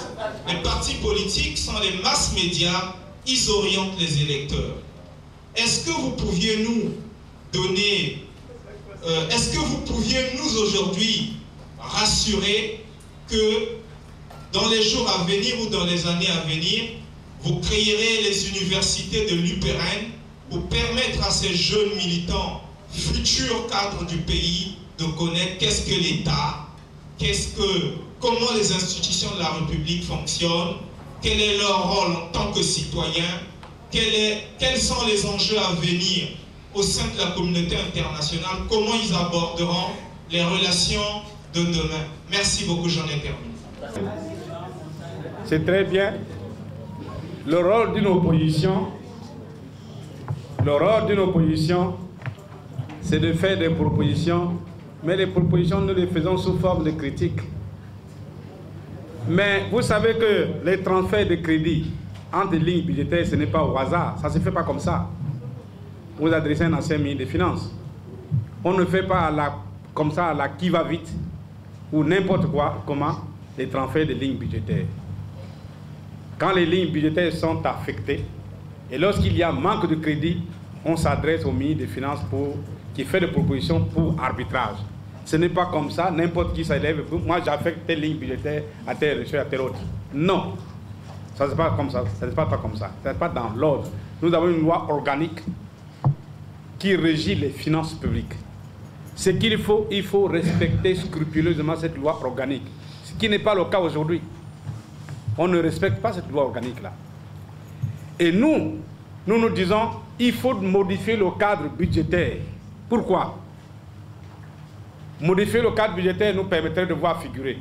que les partis politiques sont les masses médias, ils orientent les électeurs. Est-ce que vous pouviez nous donner, est-ce que vous pouviez nous aujourd'hui rassurer que dans les jours à venir ou dans les années à venir, vous créerez les universités de l'UPRN pour permettre à ces jeunes militants, futurs cadres du pays, de connaître qu'est-ce que l'État, comment les institutions de la République fonctionnent, quel est leur rôle en tant que citoyens, quels sont les enjeux à venir au sein de la communauté internationale, comment ils aborderont les relations de demain. Merci beaucoup, j'en ai terminé. C'est très bien. Le rôle d'une opposition, c'est de faire des propositions, mais les propositions, nous les faisons sous forme de critiques. Mais vous savez que les transferts de crédit entre les lignes budgétaires, ce n'est pas au hasard, ça ne se fait pas comme ça. Vous adressez un ancien ministre des Finances. On ne fait pas comme ça à la qui-va-vite ou n'importe quoi, comment, les transferts de lignes budgétaires. Quand les lignes budgétaires sont affectées, et lorsqu'il y a manque de crédit, on s'adresse au ministre des Finances qui fait des propositions pour arbitrage. Ce n'est pas comme ça, n'importe qui s'élève, moi j'affecte telle ligne budgétaire à telle recherche, à telle autre. Non, ça ne se passe pas comme ça, ça ne se passe pas comme ça, ça ne se passe pas dans l'ordre. Nous avons une loi organique qui régit les finances publiques. Ce qu'il faut, il faut respecter scrupuleusement cette loi organique, ce qui n'est pas le cas aujourd'hui. On ne respecte pas cette loi organique-là. Et nous disons, il faut modifier le cadre budgétaire. Pourquoi? Modifier le cadre budgétaire nous permettrait de voir figurer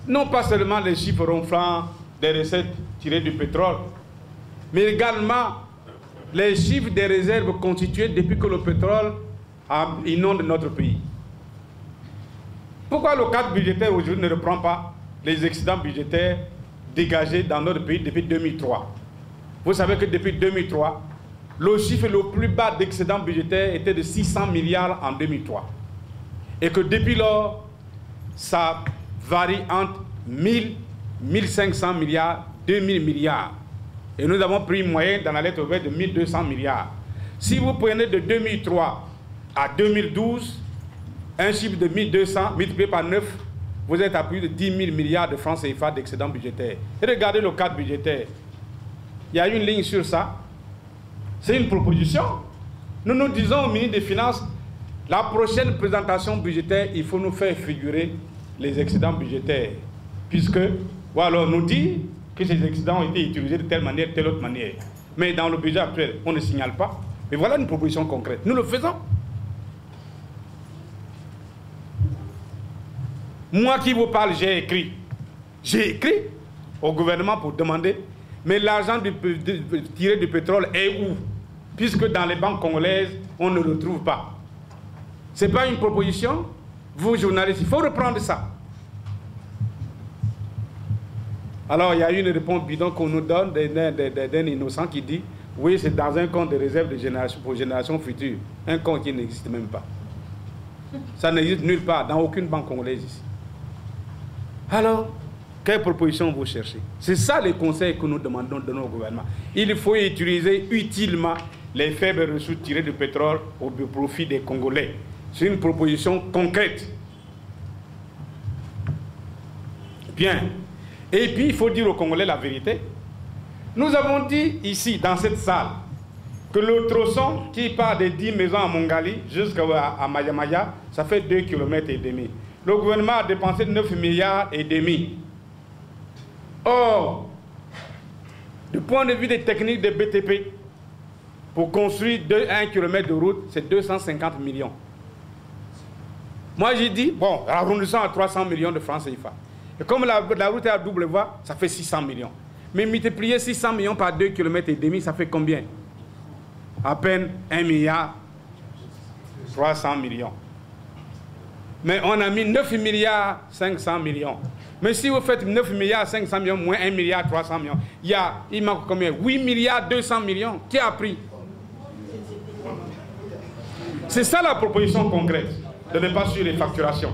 non pas seulement les chiffres ronflants des recettes tirées du pétrole, mais également les chiffres des réserves constituées depuis que le pétrole inonde notre pays. Pourquoi le cadre budgétaire aujourd'hui ne reprend pas les excédents budgétaires dégagés dans notre pays depuis 2003? Vous savez que depuis 2003, le chiffre le plus bas d'excédent budgétaire était de 600 milliards en 2003. Et que depuis lors, ça varie entre 1000, 1500 milliards, 2000 milliards. Et nous avons pris une moyenne dans la lettre ouverte de 1200 milliards. Si vous prenez de 2003 à 2012, un chiffre de 1200 multiplié par 9, vous êtes à plus de 10 000 milliards de francs CFA d'excédent budgétaire. Et regardez le cadre budgétaire. Il y a une ligne sur ça. C'est une proposition. Nous nous disons au ministre des Finances, la prochaine présentation budgétaire, il faut nous faire figurer les excédents budgétaires. Puisque, ou alors nous dit que ces excédents ont été utilisés de telle manière, telle autre manière. Mais dans le budget actuel, on ne signale pas. Mais voilà une proposition concrète. Nous le faisons. Moi qui vous parle, j'ai écrit au gouvernement pour demander, mais l'argent tiré du pétrole est où? Puisque dans les banques congolaises, on ne le trouve pas. Ce n'est pas une proposition? Vous, journalistes, il faut reprendre ça. Alors, il y a une réponse bidon qu'on nous donne d'un innocent qui dit, oui, c'est dans un compte de réserve de génération, pour génération future. Un compte qui n'existe même pas. Ça n'existe nulle part, dans aucune banque congolaise ici. Alors, Quelle proposition vous cherchez? C'est ça les conseils que nous demandons de nos gouvernements. Il faut utiliser utilement les faibles ressources tirées du pétrole au profit des Congolais. C'est une proposition concrète. Bien. Et puis, il faut dire aux Congolais la vérité. Nous avons dit ici, dans cette salle, que le tronçon qui part des 10 maisons à Mongali jusqu'à Mayamaya, ça fait 2,5 km. Le gouvernement a dépensé 9,5 milliards. Or, du point de vue des techniques de BTP, pour construire 1 km de route, c'est 250 millions. Moi, j'ai dit, bon, arrondissons à 300 millions de francs CFA. Et comme la route est à double voie, ça fait 600 millions. Mais multiplier 600 millions par 2,5 km, ça fait combien? À peine 1 milliard 300 millions. Mais on a mis 9 milliards 500 millions. Mais si vous faites 9 milliards 500 millions moins 1 milliard 300 millions, il manque combien? 8 milliards 200 millions. Qui a pris? C'est ça la proposition concrète, de ne pas suivre les facturations.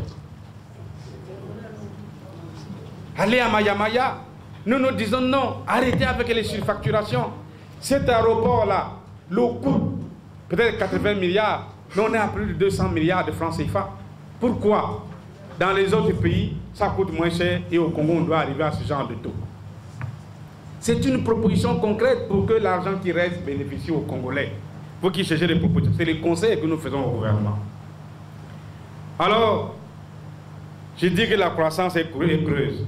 Allez à Mayamaya, nous disons non, arrêtez avec les surfacturations. Cet aéroport-là, le coût, peut-être 80 milliards, mais on est à plus de 200 milliards de francs CFA. Pourquoi? Dans les autres pays, ça coûte moins cher et au Congo, on doit arriver à ce genre de taux. C'est une proposition concrète pour que l'argent qui reste bénéficie aux Congolais. Pour qu'ils cherchent des propositions. C'est les conseils que nous faisons au gouvernement. Alors, je dis que la croissance est creuse.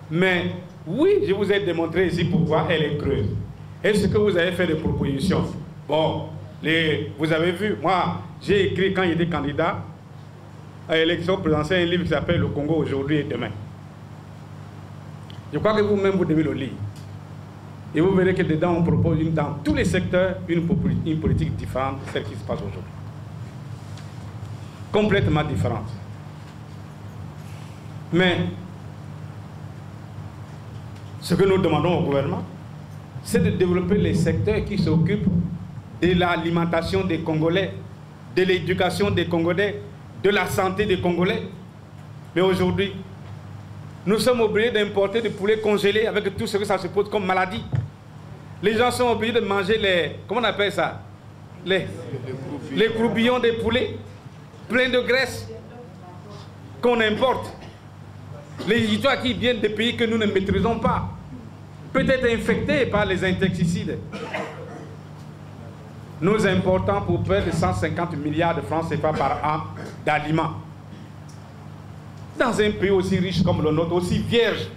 Mais oui, je vous ai démontré ici pourquoi elle est creuse. Est-ce que vous avez fait des propositions? Bon, vous avez vu, moi, j'ai écrit quand j'étais candidat à l'élection présidentielle un livre qui s'appelle Le Congo aujourd'hui et demain. Je crois que vous-même, vous devez le lire. Et vous verrez que dedans, on propose dans tous les secteurs une politique différente de celle qui se passe aujourd'hui. Complètement différente. Mais ce que nous demandons au gouvernement, c'est de développer les secteurs qui s'occupent de l'alimentation des Congolais, de l'éducation des Congolais, de la santé des Congolais. Mais aujourd'hui, nous sommes obligés d'importer du poulet congelé avec tout ce que ça se pose comme maladie. Les gens sont obligés de manger les... Comment on appelle ça? Les croupillons des poulets, pleins de graisse, qu'on importe. Les histoires qui viennent des pays que nous ne maîtrisons pas, peut-être infectés par les insecticides. Nous importons pour près de 150 milliards de francs CFA par an d'aliments. Dans un pays aussi riche comme le nôtre, aussi vierge,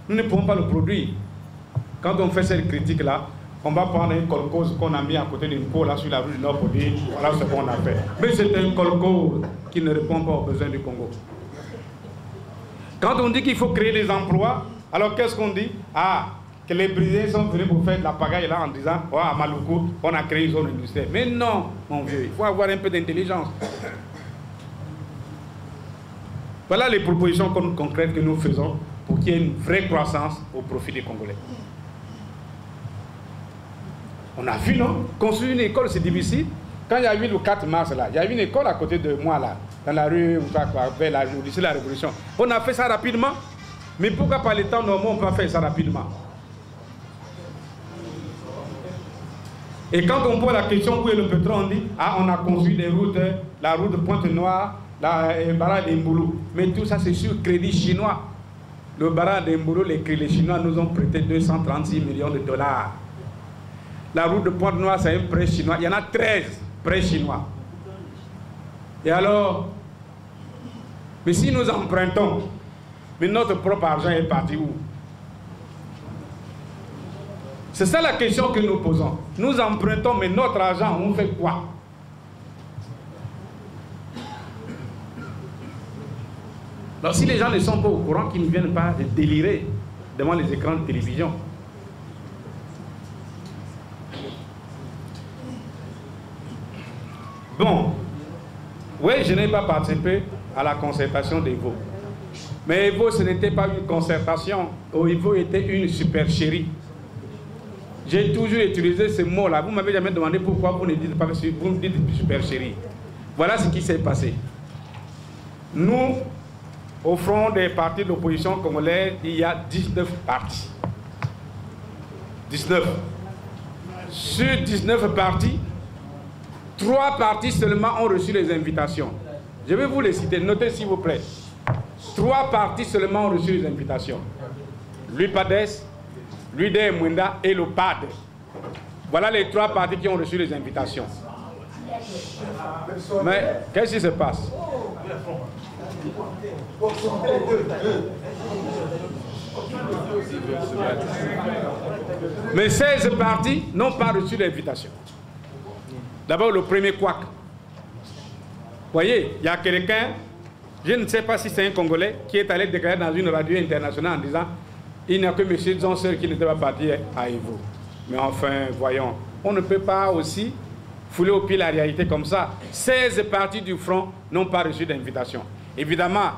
nous ne pouvons pas le produire. Quand on fait cette critique-là, on va prendre une colcose qu'on a mis à côté d'une peau là sur la rue du Nord pour dire voilà ce qu'on a fait. Mais c'est un colcose qui ne répond pas aux besoins du Congo. Quand on dit qu'il faut créer des emplois, alors qu'est-ce qu'on dit? Ah, que les Brésiliens sont venus pour faire de la pagaille là en disant oh, à Maluku, on a créé une zone industrielle. Mais non, mon vieux, il faut avoir un peu d'intelligence. Voilà les propositions concrètes que nous faisons pour qu'il y ait une vraie croissance au profit des Congolais. On a vu, non? Construire une école, c'est difficile. Quand il y a eu le 4 mars, là, il y a eu une école à côté de moi, là, dans la rue, vers la lycée de la Révolution. On a fait ça rapidement. Mais pourquoi par les temps normaux, on ne peut pas faire ça rapidement? Et quand on pose la question où est le pétrole, on dit ah, on a construit des routes, la route de Pointe-Noire, le barrage d'Imboulou. Mais tout ça, c'est sur crédit chinois. Le barrage d'Imboulou, les Chinois nous ont prêté 236 millions de dollars. La route de Pointe-Noire, c'est un prêt chinois. Il y en a 13 prêts chinois. Et alors, mais si nous empruntons, mais notre propre argent est parti où? C'est ça la question que nous posons. Nous empruntons, mais notre argent, on fait quoi? Alors si les gens ne sont pas au courant, qu'ils ne viennent pas de délirer devant les écrans de télévision. Bon, oui, je n'ai pas participé à la concertation d'Evo. Mais Evo, ce n'était pas une concertation. Evo était une supercherie. J'ai toujours utilisé ce mot-là. Vous m'avez jamais demandé pourquoi vous ne dites pas, vous me dites supercherie. Voilà ce qui s'est passé. Nous, Au front des partis de l'opposition congolaise, il y a 19 partis. 19. Sur 19 partis, 3 partis seulement ont reçu les invitations. Je vais vous les citer, notez s'il vous plaît. 3 partis seulement ont reçu les invitations. L'UPADES, l'UDE Mwenda et le PAD. Voilà les 3 partis qui ont reçu les invitations. Mais qu'est-ce qui se passe? Mais 16 partis n'ont pas reçu l'invitation. D'abord le premier couac. Vous voyez, il y a quelqu'un, je ne sais pas si c'est un Congolais, qui est allé déclarer dans une radio internationale en disant il n'y a que M. Zonser qui n'était pas parti à Evo. Mais enfin, voyons, on ne peut pas aussi fouler au pied la réalité comme ça. 16 partis du front n'ont pas reçu d'invitation. Évidemment,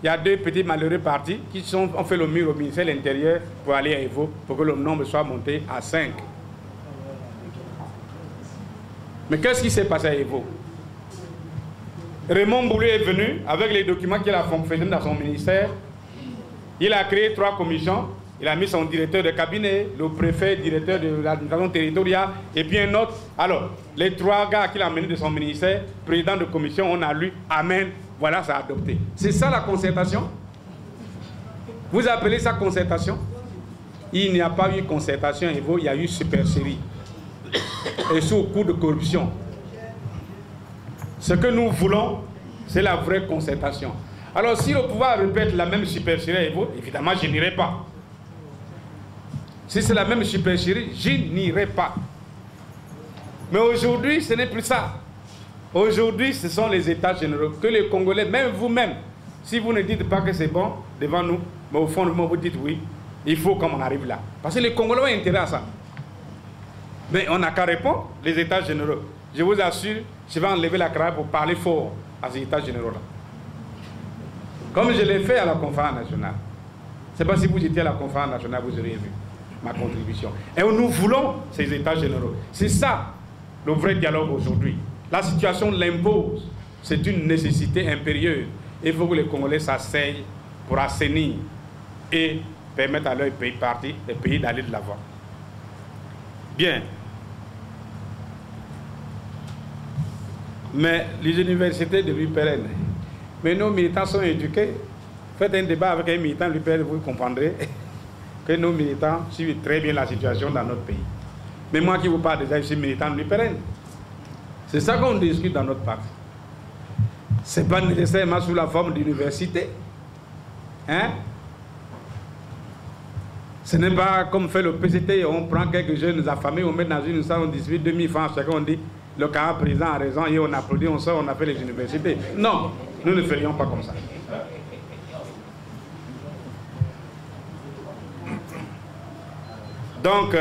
il y a 2 petits malheureux partis qui ont fait le mur au ministère de l'Intérieur pour aller à Evo, pour que le nombre soit monté à 5. Mais qu'est-ce qui s'est passé à Evo? Raymond Boulou est venu avec les documents qu'il a fonctionné dans son ministère. Il a créé 3 commissions. Il a mis son directeur de cabinet, le préfet, directeur de l'administration territoriale, et puis un autre. Alors, les 3 gars qu'il a menés de son ministère, président de commission, on a lu Amen. Voilà, ça a adopté. C'est ça la concertation? Vous appelez ça concertation? Il n'y a pas eu concertation, il y a eu supercherie. Et sous coup de corruption. Ce que nous voulons, c'est la vraie concertation. Alors, si le pouvoir répète la même supercherie, évidemment, je n'irai pas. Si c'est la même supercherie, je n'irai pas. Mais aujourd'hui, ce n'est plus ça. Aujourd'hui, ce sont les États généraux que les Congolais, même vous-même, si vous ne dites pas que c'est bon devant nous, mais au fond de moi, vous dites oui, il faut qu'on arrive là. Parce que les Congolais ont intérêt à ça. Mais on n'a qu'à répondre, les États généraux. Je vous assure, je vais enlever la cravate pour parler fort à ces États généraux-là. Comme je l'ai fait à la conférence nationale. Je ne sais pas si vous étiez à la conférence nationale, vous auriez vu ma contribution. Et nous voulons ces États généraux. C'est ça le vrai dialogue aujourd'hui. La situation l'impose. C'est une nécessité impérieuse. Il faut que les Congolais s'asseyent pour assainir et permettre à leur pays d'aller de l'avant. Bien. Mais les universités deviennent pérennes. Mais nos militants sont éduqués. Faites un débat avec un militant de l'UPR, vous comprendrez que nos militants suivent très bien la situation dans notre pays. Mais moi qui vous parle déjà, je suis militant de l'UPR. C'est ça qu'on discute dans notre parti. Ce n'est pas nécessairement sous la forme d'université. Hein? Ce n'est pas comme fait le PCT, on prend quelques jeunes affamés, on met dans une salle, on distribue 2000 francs, chacun on dit le camarade président a raison et on applaudit, on sort, on a fait les universités. Non, nous ne ferions pas comme ça. Donc,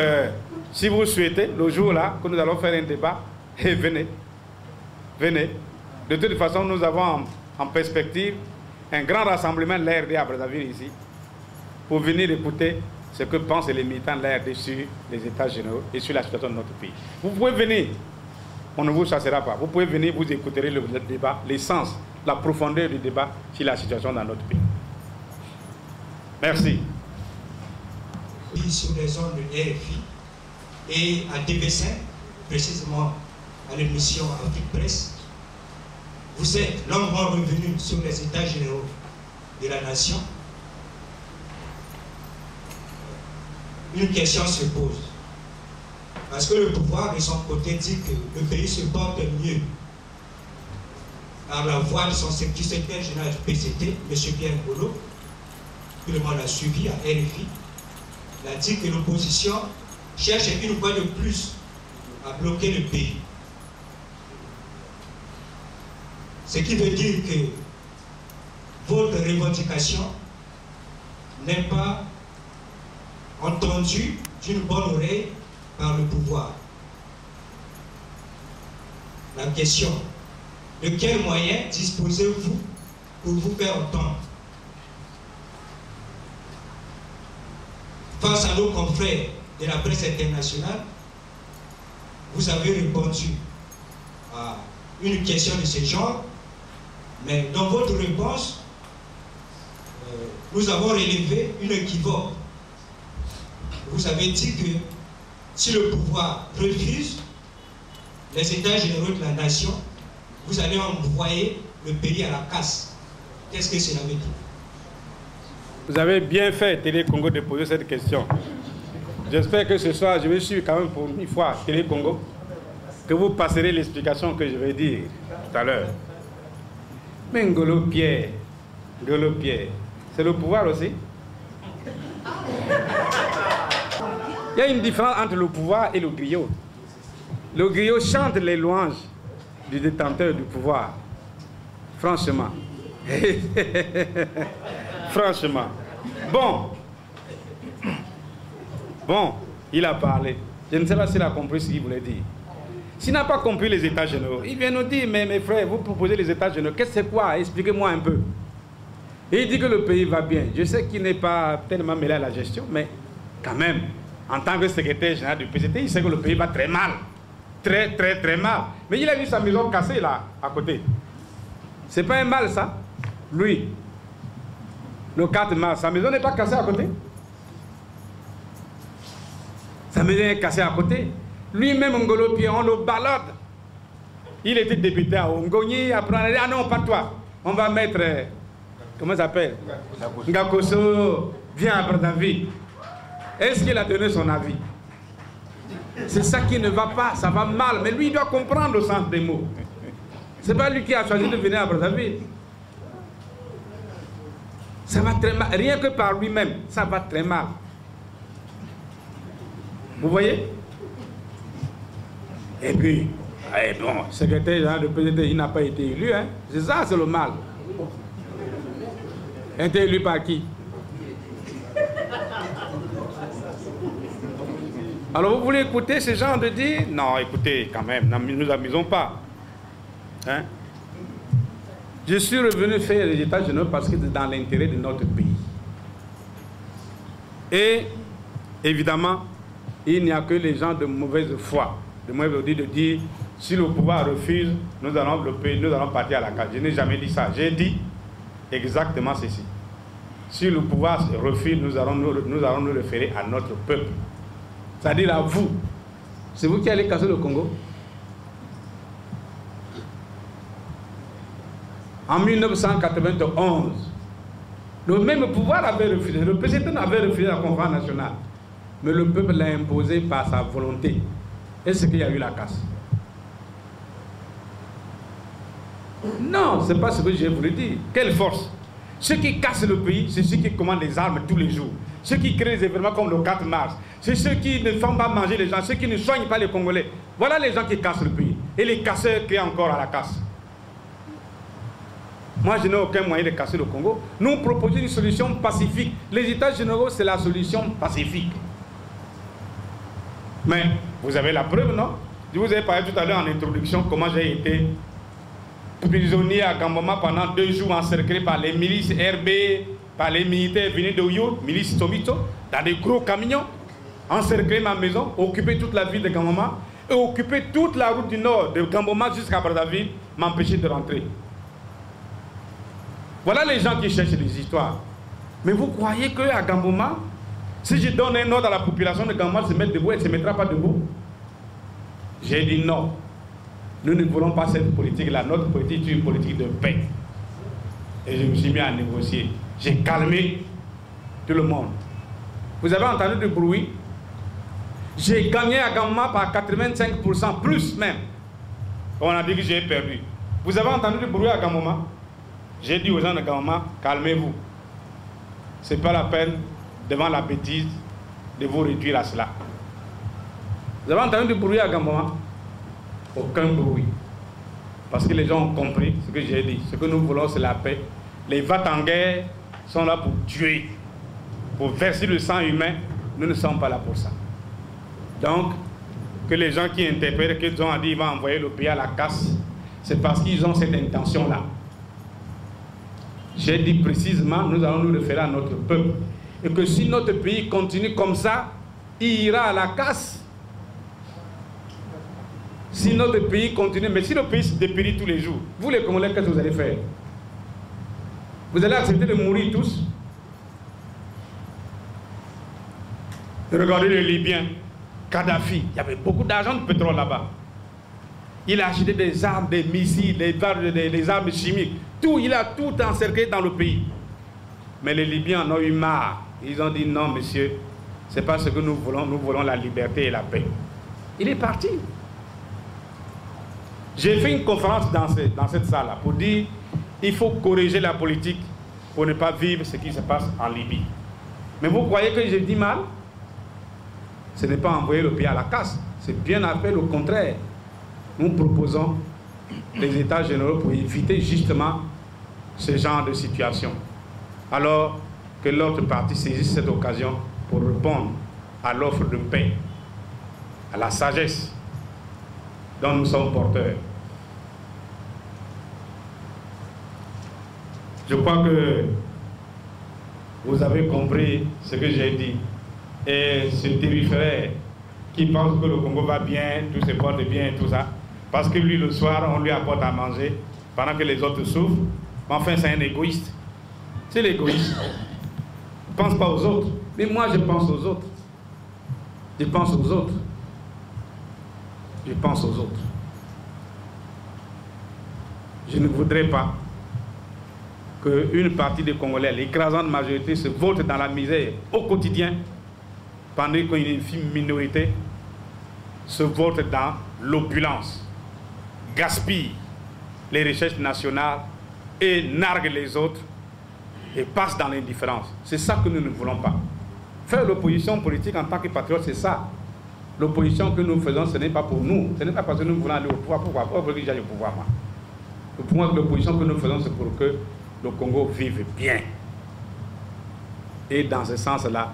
si vous souhaitez, le jour-là, que nous allons faire un débat, venez. Venez. De toute façon, nous avons en perspective un grand rassemblement de l'ARD à Brazzaville ici, pour venir écouter ce que pensent les militants de l'ARD sur les États généraux et sur la situation de notre pays. Vous pouvez venir, on ne vous chassera pas. Vous pouvez venir, vous écouterez le débat, l'essence, la profondeur du débat sur la situation dans notre pays. Merci. Sur les zones de RFI et à DV5, précisément à l'émission Afrique Presse, vous êtes longuement revenu sur les États généraux de la nation. Une question se pose. Parce que le pouvoir de son côté dit que le pays se porte mieux par la voix de son secrétaire général du PCT, M. Pierre Ngolo, tout le monde a suivi à RFI. Il a dit que l'opposition cherche une fois de plus à bloquer le pays. Ce qui veut dire que votre revendication n'est pas entendue d'une bonne oreille par le pouvoir. La question, de quels moyens disposez-vous pour vous faire entendre? Face à nos confrères de la presse internationale, vous avez répondu à une question de ce genre, mais dans votre réponse, nous avons relevé une équivoque. Vous avez dit que si le pouvoir refuse les états généraux de la nation, vous allez envoyer le pays à la casse. Qu'est-ce que cela veut dire? Vous avez bien fait, Télé Congo, de poser cette question. J'espère que ce soir, je vais suivre quand même pour une fois Télé Congo, que vous passerez l'explication que je vais dire tout à l'heure. Mais Ngolo Pierre, c'est le pouvoir aussi. Il y a une différence entre le pouvoir et le griot. Le griot chante les louanges du détenteur du pouvoir. Franchement. Franchement. Bon, il a parlé. Je ne sais pas s'il a compris ce qu'il voulait dire. S'il n'a pas compris les états généraux, il vient nous dire, mais mes frères, vous proposez les états généraux. Qu'est-ce que c'est quoi? Expliquez-moi un peu. Et il dit que le pays va bien. Je sais qu'il n'est pas tellement mêlé à la gestion, mais quand même, en tant que secrétaire général du PCT, il sait que le pays va très mal. Très, très, très mal. Mais il a vu sa maison cassée là, à côté. C'est pas un mal, ça? Lui, le 4 mars, sa maison n'est pas cassée à côté? Sa maison est cassée à côté. Lui-même, Ngolo Pierre, on le balade. Il était député à Ongoni, après on a dit, ah non, pas toi. On va mettre, comment ça s'appelle? Ngakoso, viens à Brazzaville. Est-ce qu'il a donné son avis? C'est ça qui ne va pas, ça va mal. Mais lui, il doit comprendre le sens des mots. C'est pas lui qui a choisi de venir à Brazzaville. Ça va très mal. Rien que par lui-même, ça va très mal. Vous voyez? Et puis, bon, secrétaire général de PDT, il n'a pas été élu. Hein? C'est ça, c'est le mal. Il a été élu par qui? Alors vous voulez écouter ces gens de dire, non, écoutez, quand même, ne nous amusons pas. Hein? Je suis revenu faire les états généraux parce que c'est dans l'intérêt de notre pays. Et, évidemment, il n'y a que les gens de mauvaise foi, de mauvaise foi, de dire, si le pouvoir refuse, nous allons partir à la casse. Je n'ai jamais dit ça. J'ai dit exactement ceci. Si le pouvoir refuse, nous allons nous référer à notre peuple. C'est-à-dire à vous. C'est vous qui allez casser le Congo. En 1991, le même pouvoir avait refusé. Le président avait refusé la conférence nationale. Mais le peuple l'a imposé par sa volonté. Est-ce qu'il y a eu la casse? Non, ce n'est pas ce que j'ai voulu dire. Quelle force? Ceux qui cassent le pays, c'est ceux qui commandent les armes tous les jours. Ceux qui créent des événements comme le 4 mars. C'est ceux qui ne font pas manger les gens, ceux qui ne soignent pas les Congolais. Voilà les gens qui cassent le pays. Et les casseurs créent encore à la casse. Moi, je n'ai aucun moyen de casser le Congo. Nous proposons une solution pacifique. Les états généraux, c'est la solution pacifique. Mais vous avez la preuve, non? Je vous ai parlé tout à l'heure en introduction comment j'ai été prisonnier à Gamboma pendant 2 jours encerclé par les milices RB, par les militaires venus de Oyo, milices Tomito, dans des gros camions, encercler ma maison, occuper toute la ville de Gamboma et occuper toute la route du nord de Gamboma jusqu'à Brazzaville, m'empêcher de rentrer. Voilà les gens qui cherchent des histoires. Mais vous croyez qu'à Gamboma, si je donne un ordre à la population de Gamboma de se mettre debout, elle ne se mettra pas debout? J'ai dit non. Nous ne voulons pas cette politique-là. Notre politique est une politique de paix. Et je me suis mis à négocier. J'ai calmé tout le monde. Vous avez entendu du bruit? J'ai gagné à Gamboma par 85%, plus même. On a dit que j'ai perdu. Vous avez entendu du bruit à Gamboma? J'ai dit aux gens de Gamboma, calmez-vous. Ce n'est pas la peine, devant la bêtise, de vous réduire à cela. Vous avez entendu du bruit à Gamboma? Aucun bruit. Parce que les gens ont compris ce que j'ai dit. Ce que nous voulons, c'est la paix. Les va-t-en-guerre sont là pour tuer, pour verser le sang humain. Nous ne sommes pas là pour ça. Donc, que les gens qui interprètent qu'ils ont dit qu'ils vont envoyer le pays à la casse, c'est parce qu'ils ont cette intention-là. J'ai dit précisément, nous allons nous référer à notre peuple. Et que si notre pays continue comme ça, il ira à la casse. Si notre pays continue, mais si le pays se dépérit tous les jours, vous les Congolais, qu'est-ce que vous allez faire? Vous allez accepter de mourir tous? Regardez les Libyens, Kadhafi, il y avait beaucoup d'argent de pétrole là-bas. Il a acheté des armes, des missiles, des armes chimiques. Tout, il a tout encerclé dans le pays. Mais les Libyens en ont eu marre. Ils ont dit non, monsieur, c'est pas ce que nous voulons la liberté et la paix. Il est parti. J'ai fait une conférence dans cette salle-là pour dire il faut corriger la politique pour ne pas vivre ce qui se passe en Libye. Mais vous croyez que j'ai dit mal? Ce n'est pas envoyer le pays à la casse. C'est bien à faire le contraire. Nous proposons les états généraux pour éviter justement ce genre de situation. Alors que l'autre partie saisisse cette occasion pour répondre à l'offre de paix, à la sagesse dont nous sommes porteurs. Je crois que vous avez compris ce que j'ai dit. Et ce terrifiant qui pense que le Congo va bien, tout se porte bien et tout ça, parce que lui, le soir, on lui apporte à manger pendant que les autres souffrent. Enfin, c'est un égoïste. C'est l'égoïste. Il ne pense pas aux autres. Mais moi, je pense aux autres. Je pense aux autres. Je pense aux autres. Je ne voudrais pas qu'une partie des Congolais, l'écrasante majorité, se vote dans la misère au quotidien, pendant qu'une infime minorité se vote dans l'opulence, gaspille les richesses nationales et nargue les autres et passe dans l'indifférence. C'est ça que nous ne voulons pas. Faire l'opposition politique en tant que patriote, c'est ça. L'opposition que nous faisons, ce n'est pas pour nous. Ce n'est pas parce que nous voulons aller au pouvoir. Pourquoi? Pourquoi que j'aille au pouvoir, moi? L'opposition que nous faisons, c'est pour que le Congo vive bien. Et dans ce sens-là,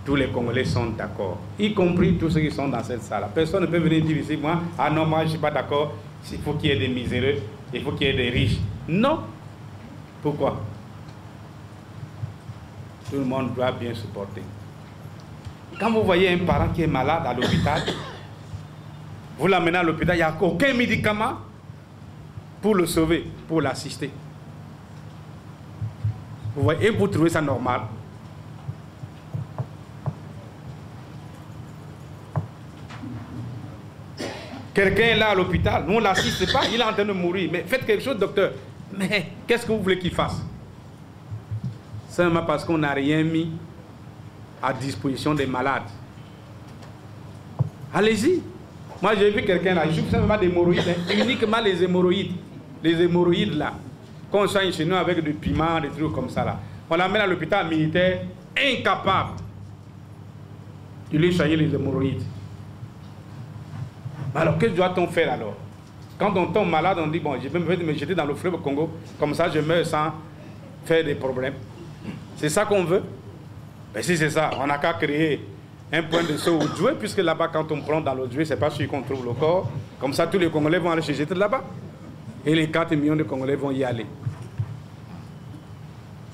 tous les Congolais sont d'accord, y compris tous ceux qui sont dans cette salle. Personne ne peut venir dire ici, moi, ah non, moi je ne suis pas d'accord, il faut qu'il y ait des miséreux, il faut qu'il y ait des riches. Non. Pourquoi? Tout le monde doit bien se porter. Quand vous voyez un parent qui est malade à l'hôpital, vous l'amenez à l'hôpital, il n'y a aucun médicament pour le sauver, pour l'assister. Vous voyez, et vous trouvez ça normal? Quelqu'un est là à l'hôpital, nous on ne l'assiste pas, il est en train de mourir. Mais faites quelque chose, docteur. Mais qu'est-ce que vous voulez qu'il fasse? Seulement parce qu'on n'a rien mis à disposition des malades. Allez-y. Moi j'ai vu quelqu'un là, il joue simplement des hémorroïdes, uniquement les hémorroïdes. Les hémorroïdes là. Quand on soigne chez nous avec du piment, des trucs comme ça là. On l'amène à l'hôpital militaire, incapable de lui soigner les hémorroïdes. Alors, que doit-on faire alors? Quand on tombe malade, on dit, bon, je vais me jeter dans le fleuve Congo, comme ça je meurs sans faire des problèmes. C'est ça qu'on veut? Ben si c'est ça, on n'a qu'à créer un point de saut au Djoué, puisque là-bas, quand on prend dans le Djoué, c'est pas celui qu'on trouve le corps. Comme ça, tous les Congolais vont aller se jeter là-bas. Et les 4 millions de Congolais vont y aller.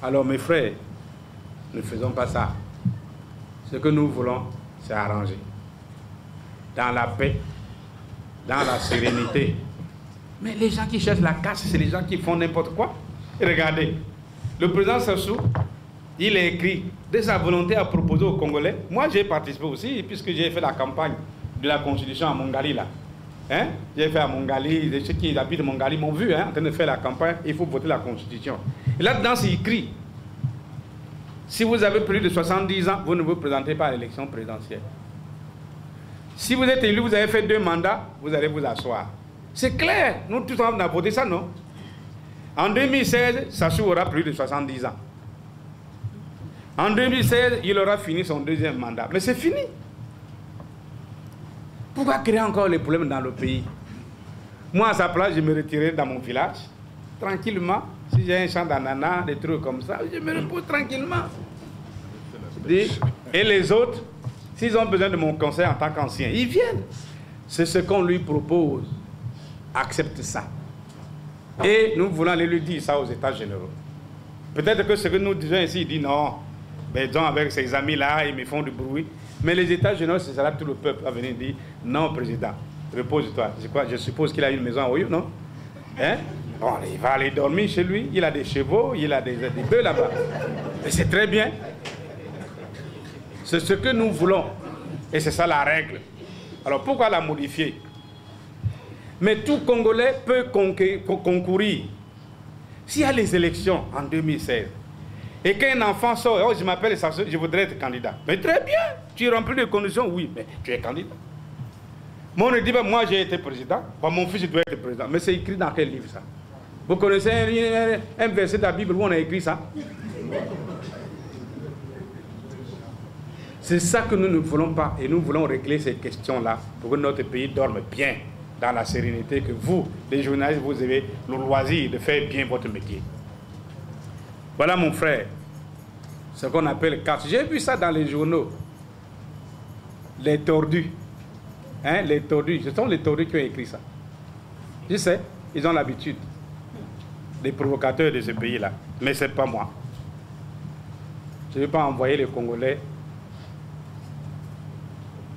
Alors, mes frères, ne faisons pas ça. Ce que nous voulons, c'est arranger. Dans la paix, dans la sérénité. Mais les gens qui cherchent la casse, c'est les gens qui font n'importe quoi. Et regardez, le président Sassou, il a écrit de sa volonté à proposer aux Congolais. Moi, j'ai participé aussi, puisque j'ai fait la campagne de la Constitution à Mongali, là. Hein? J'ai fait à Mongali, ceux qui habitent Mongali m'ont vu, hein, en train de faire la campagne, il faut voter la Constitution. Et là-dedans, c'est écrit, si vous avez plus de 70 ans, vous ne vous présentez pas à l'élection présidentielle. Si vous êtes élu, vous avez fait 2 mandats, vous allez vous asseoir. C'est clair, nous tous on a voté ça, non? En 2016, Sassou aura plus de 70 ans. En 2016, il aura fini son 2e mandat. Mais c'est fini. Pourquoi créer encore les problèmes dans le pays? Moi, à sa place, je me retirerai dans mon village, tranquillement. Si j'ai un champ d'ananas, des trucs comme ça, je me repose tranquillement. Et les autres, s'ils ont besoin de mon conseil en tant qu'ancien, ils viennent. C'est ce qu'on lui propose. Accepte ça. Et nous voulons aller lui dire ça aux États généraux. Peut-être que ce que nous disons ici, il dit non, ben, disons avec ses amis-là, ils me font du bruit. Mais les États généraux, ce sera tout le peuple à venir dire non, président, repose-toi. Je suppose qu'il a une maison à Oyo, non? Hein? Bon, il va aller dormir chez lui. Il a des chevaux, il a des bœufs là-bas. Et c'est très bien. C'est ce que nous voulons. Et c'est ça la règle. Alors pourquoi la modifier? Mais tout Congolais peut concourir. S'il y a les élections en 2016 et qu'un enfant sort, oh, je m'appelle Sassou, je voudrais être candidat. Mais très bien, tu remplis les conditions, oui, mais tu es candidat. Mais on ne dit pas, moi j'ai été président, bon, mon fils doit être président. Mais c'est écrit dans quel livre ça? Vous connaissez un verset de la Bible où on a écrit ça? C'est ça que nous ne voulons pas, et nous voulons régler ces questions-là pour que notre pays dorme bien, dans la sérénité, que vous, les journalistes, vous avez le loisir de faire bien votre métier. Voilà mon frère, ce qu'on appelle caste. J'ai vu ça dans les journaux. Les tordus. Hein, les tordus, ce sont les tordus qui ont écrit ça. Je sais, ils ont l'habitude. Les provocateurs de ce pays-là. Mais ce n'est pas moi. Je ne vais pas envoyer les Congolais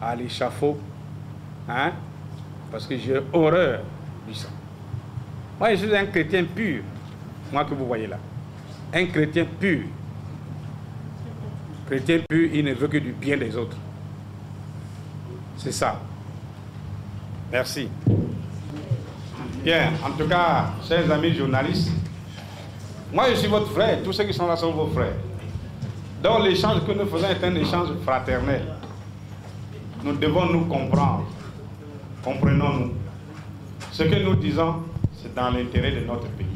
à l'échafaud, hein, parce que j'ai horreur du sang. Moi, je suis un chrétien pur, moi que vous voyez là. Un chrétien pur. Chrétien pur, il ne veut que du bien des autres. C'est ça. Merci. Bien, en tout cas, chers amis journalistes, moi je suis votre frère, tous ceux qui sont là sont vos frères. Donc l'échange que nous faisons est un échange fraternel. Nous devons nous comprendre. Comprenons-nous. Ce que nous disons, c'est dans l'intérêt de notre pays.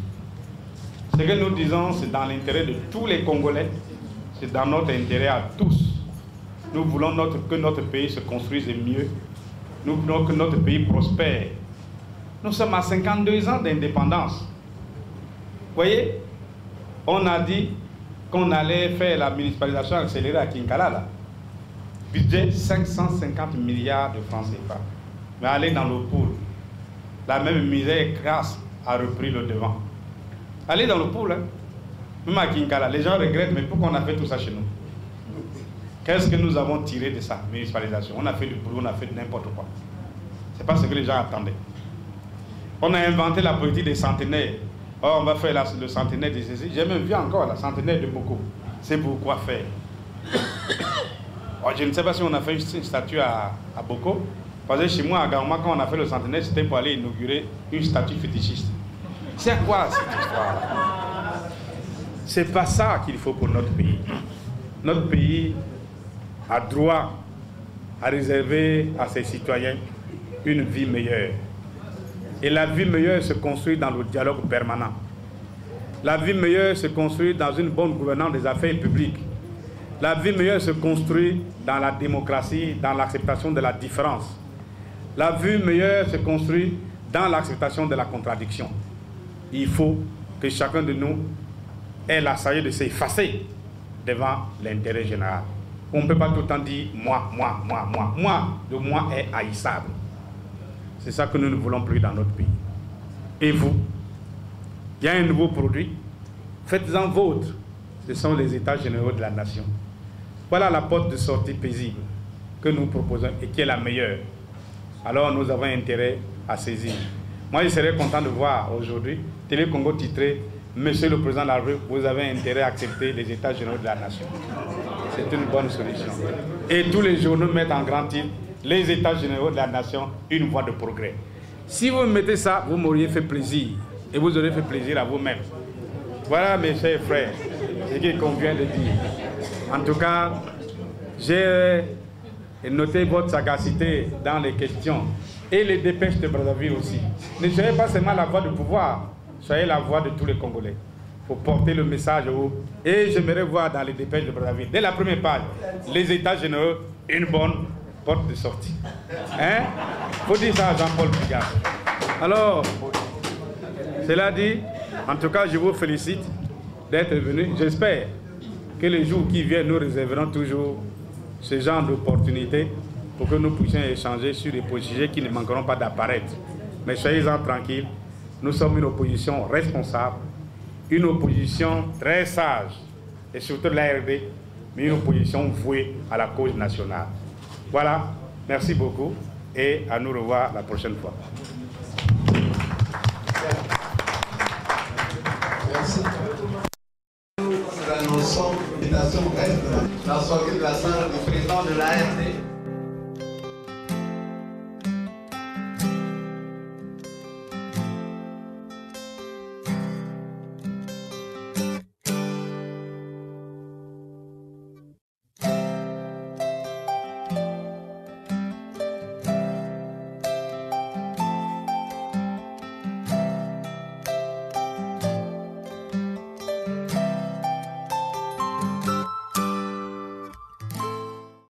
Ce que nous disons, c'est dans l'intérêt de tous les Congolais. C'est dans notre intérêt à tous. Nous voulons que notre pays se construise mieux. Nous voulons que notre pays prospère. Nous sommes à 52 ans d'indépendance. Vous voyez, on a dit qu'on allait faire la municipalisation accélérée à Kinkala, là. Budget 550 milliards de francs CFA. Mais aller dans le pool, la même misère crasse a repris le devant. Allez dans le pool, hein. Même à Kinkala, les gens regrettent, mais pourquoi on a fait tout ça chez nous? Qu'est-ce que nous avons tiré de ça, municipalisation? On a fait du boulot, on a fait n'importe quoi. Ce n'est pas ce que les gens attendaient. On a inventé la politique des centenaires. Oh, on va faire le centenaire de ceci. J'ai même vu encore la centenaire de Boko. C'est pour quoi faire? Oh, je ne sais pas si on a fait une statue à Boko. Parce que chez moi, à Gaoma, quand on a fait le centenaire, c'était pour aller inaugurer une statue fétichiste. C'est quoi cette histoire? C'est pas ça qu'il faut pour notre pays. Notre pays a droit à réserver à ses citoyens une vie meilleure. Et la vie meilleure se construit dans le dialogue permanent. La vie meilleure se construit dans une bonne gouvernance des affaires publiques. La vie meilleure se construit dans la démocratie, dans l'acceptation de la différence. La vie meilleure se construit dans l'acceptation de la contradiction. Il faut que chacun de nous ait la sagesse de s'effacer devant l'intérêt général. On ne peut pas tout le temps dire moi, moi, moi, moi. Moi, le moi est haïssable. C'est ça que nous ne voulons plus dans notre pays. Et vous, il y a un nouveau produit, faites-en vôtre. Ce sont les États généraux de la nation. Voilà la porte de sortie paisible que nous proposons et qui est la meilleure. Alors nous avons intérêt à saisir. Moi, je serais content de voir aujourd'hui Télé Congo titré « Monsieur le Président de la République, vous avez intérêt à accepter les États généraux de la nation ». C'est une bonne solution. Et tous les journaux mettent en grand titre « Les États généraux de la nation, une voie de progrès ». Si vous mettez ça, vous m'auriez fait plaisir. Et vous aurez fait plaisir à vous-même. Voilà, mes chers frères, ce qu'il convient de dire. En tout cas, j'ai noté votre sagacité dans les questions et les dépêches de Brazzaville aussi. Ne soyez pas seulement la voix du pouvoir, soyez la voix de tous les Congolais. Il faut porter le message haut. Et j'aimerais voir dans les dépêches de Brazzaville, dès la première page, les États généraux, une bonne porte de sortie. Hein? Il faut dire ça à Jean-Paul Bigard. Alors, cela dit, en tout cas, je vous félicite d'être venu. J'espère que les jours qui viennent, nous réserverons toujours ce genre d'opportunités pour que nous puissions échanger sur des sujets qui ne manqueront pas d'apparaître. Mais soyez-en tranquilles, nous sommes une opposition responsable, une opposition très sage, et surtout de l'ARD, mais une opposition vouée à la cause nationale. Voilà, merci beaucoup et à nous revoir la prochaine fois. Merci. Nous annonçons l'invitation reste la soirée de la salle du président de l'ARD.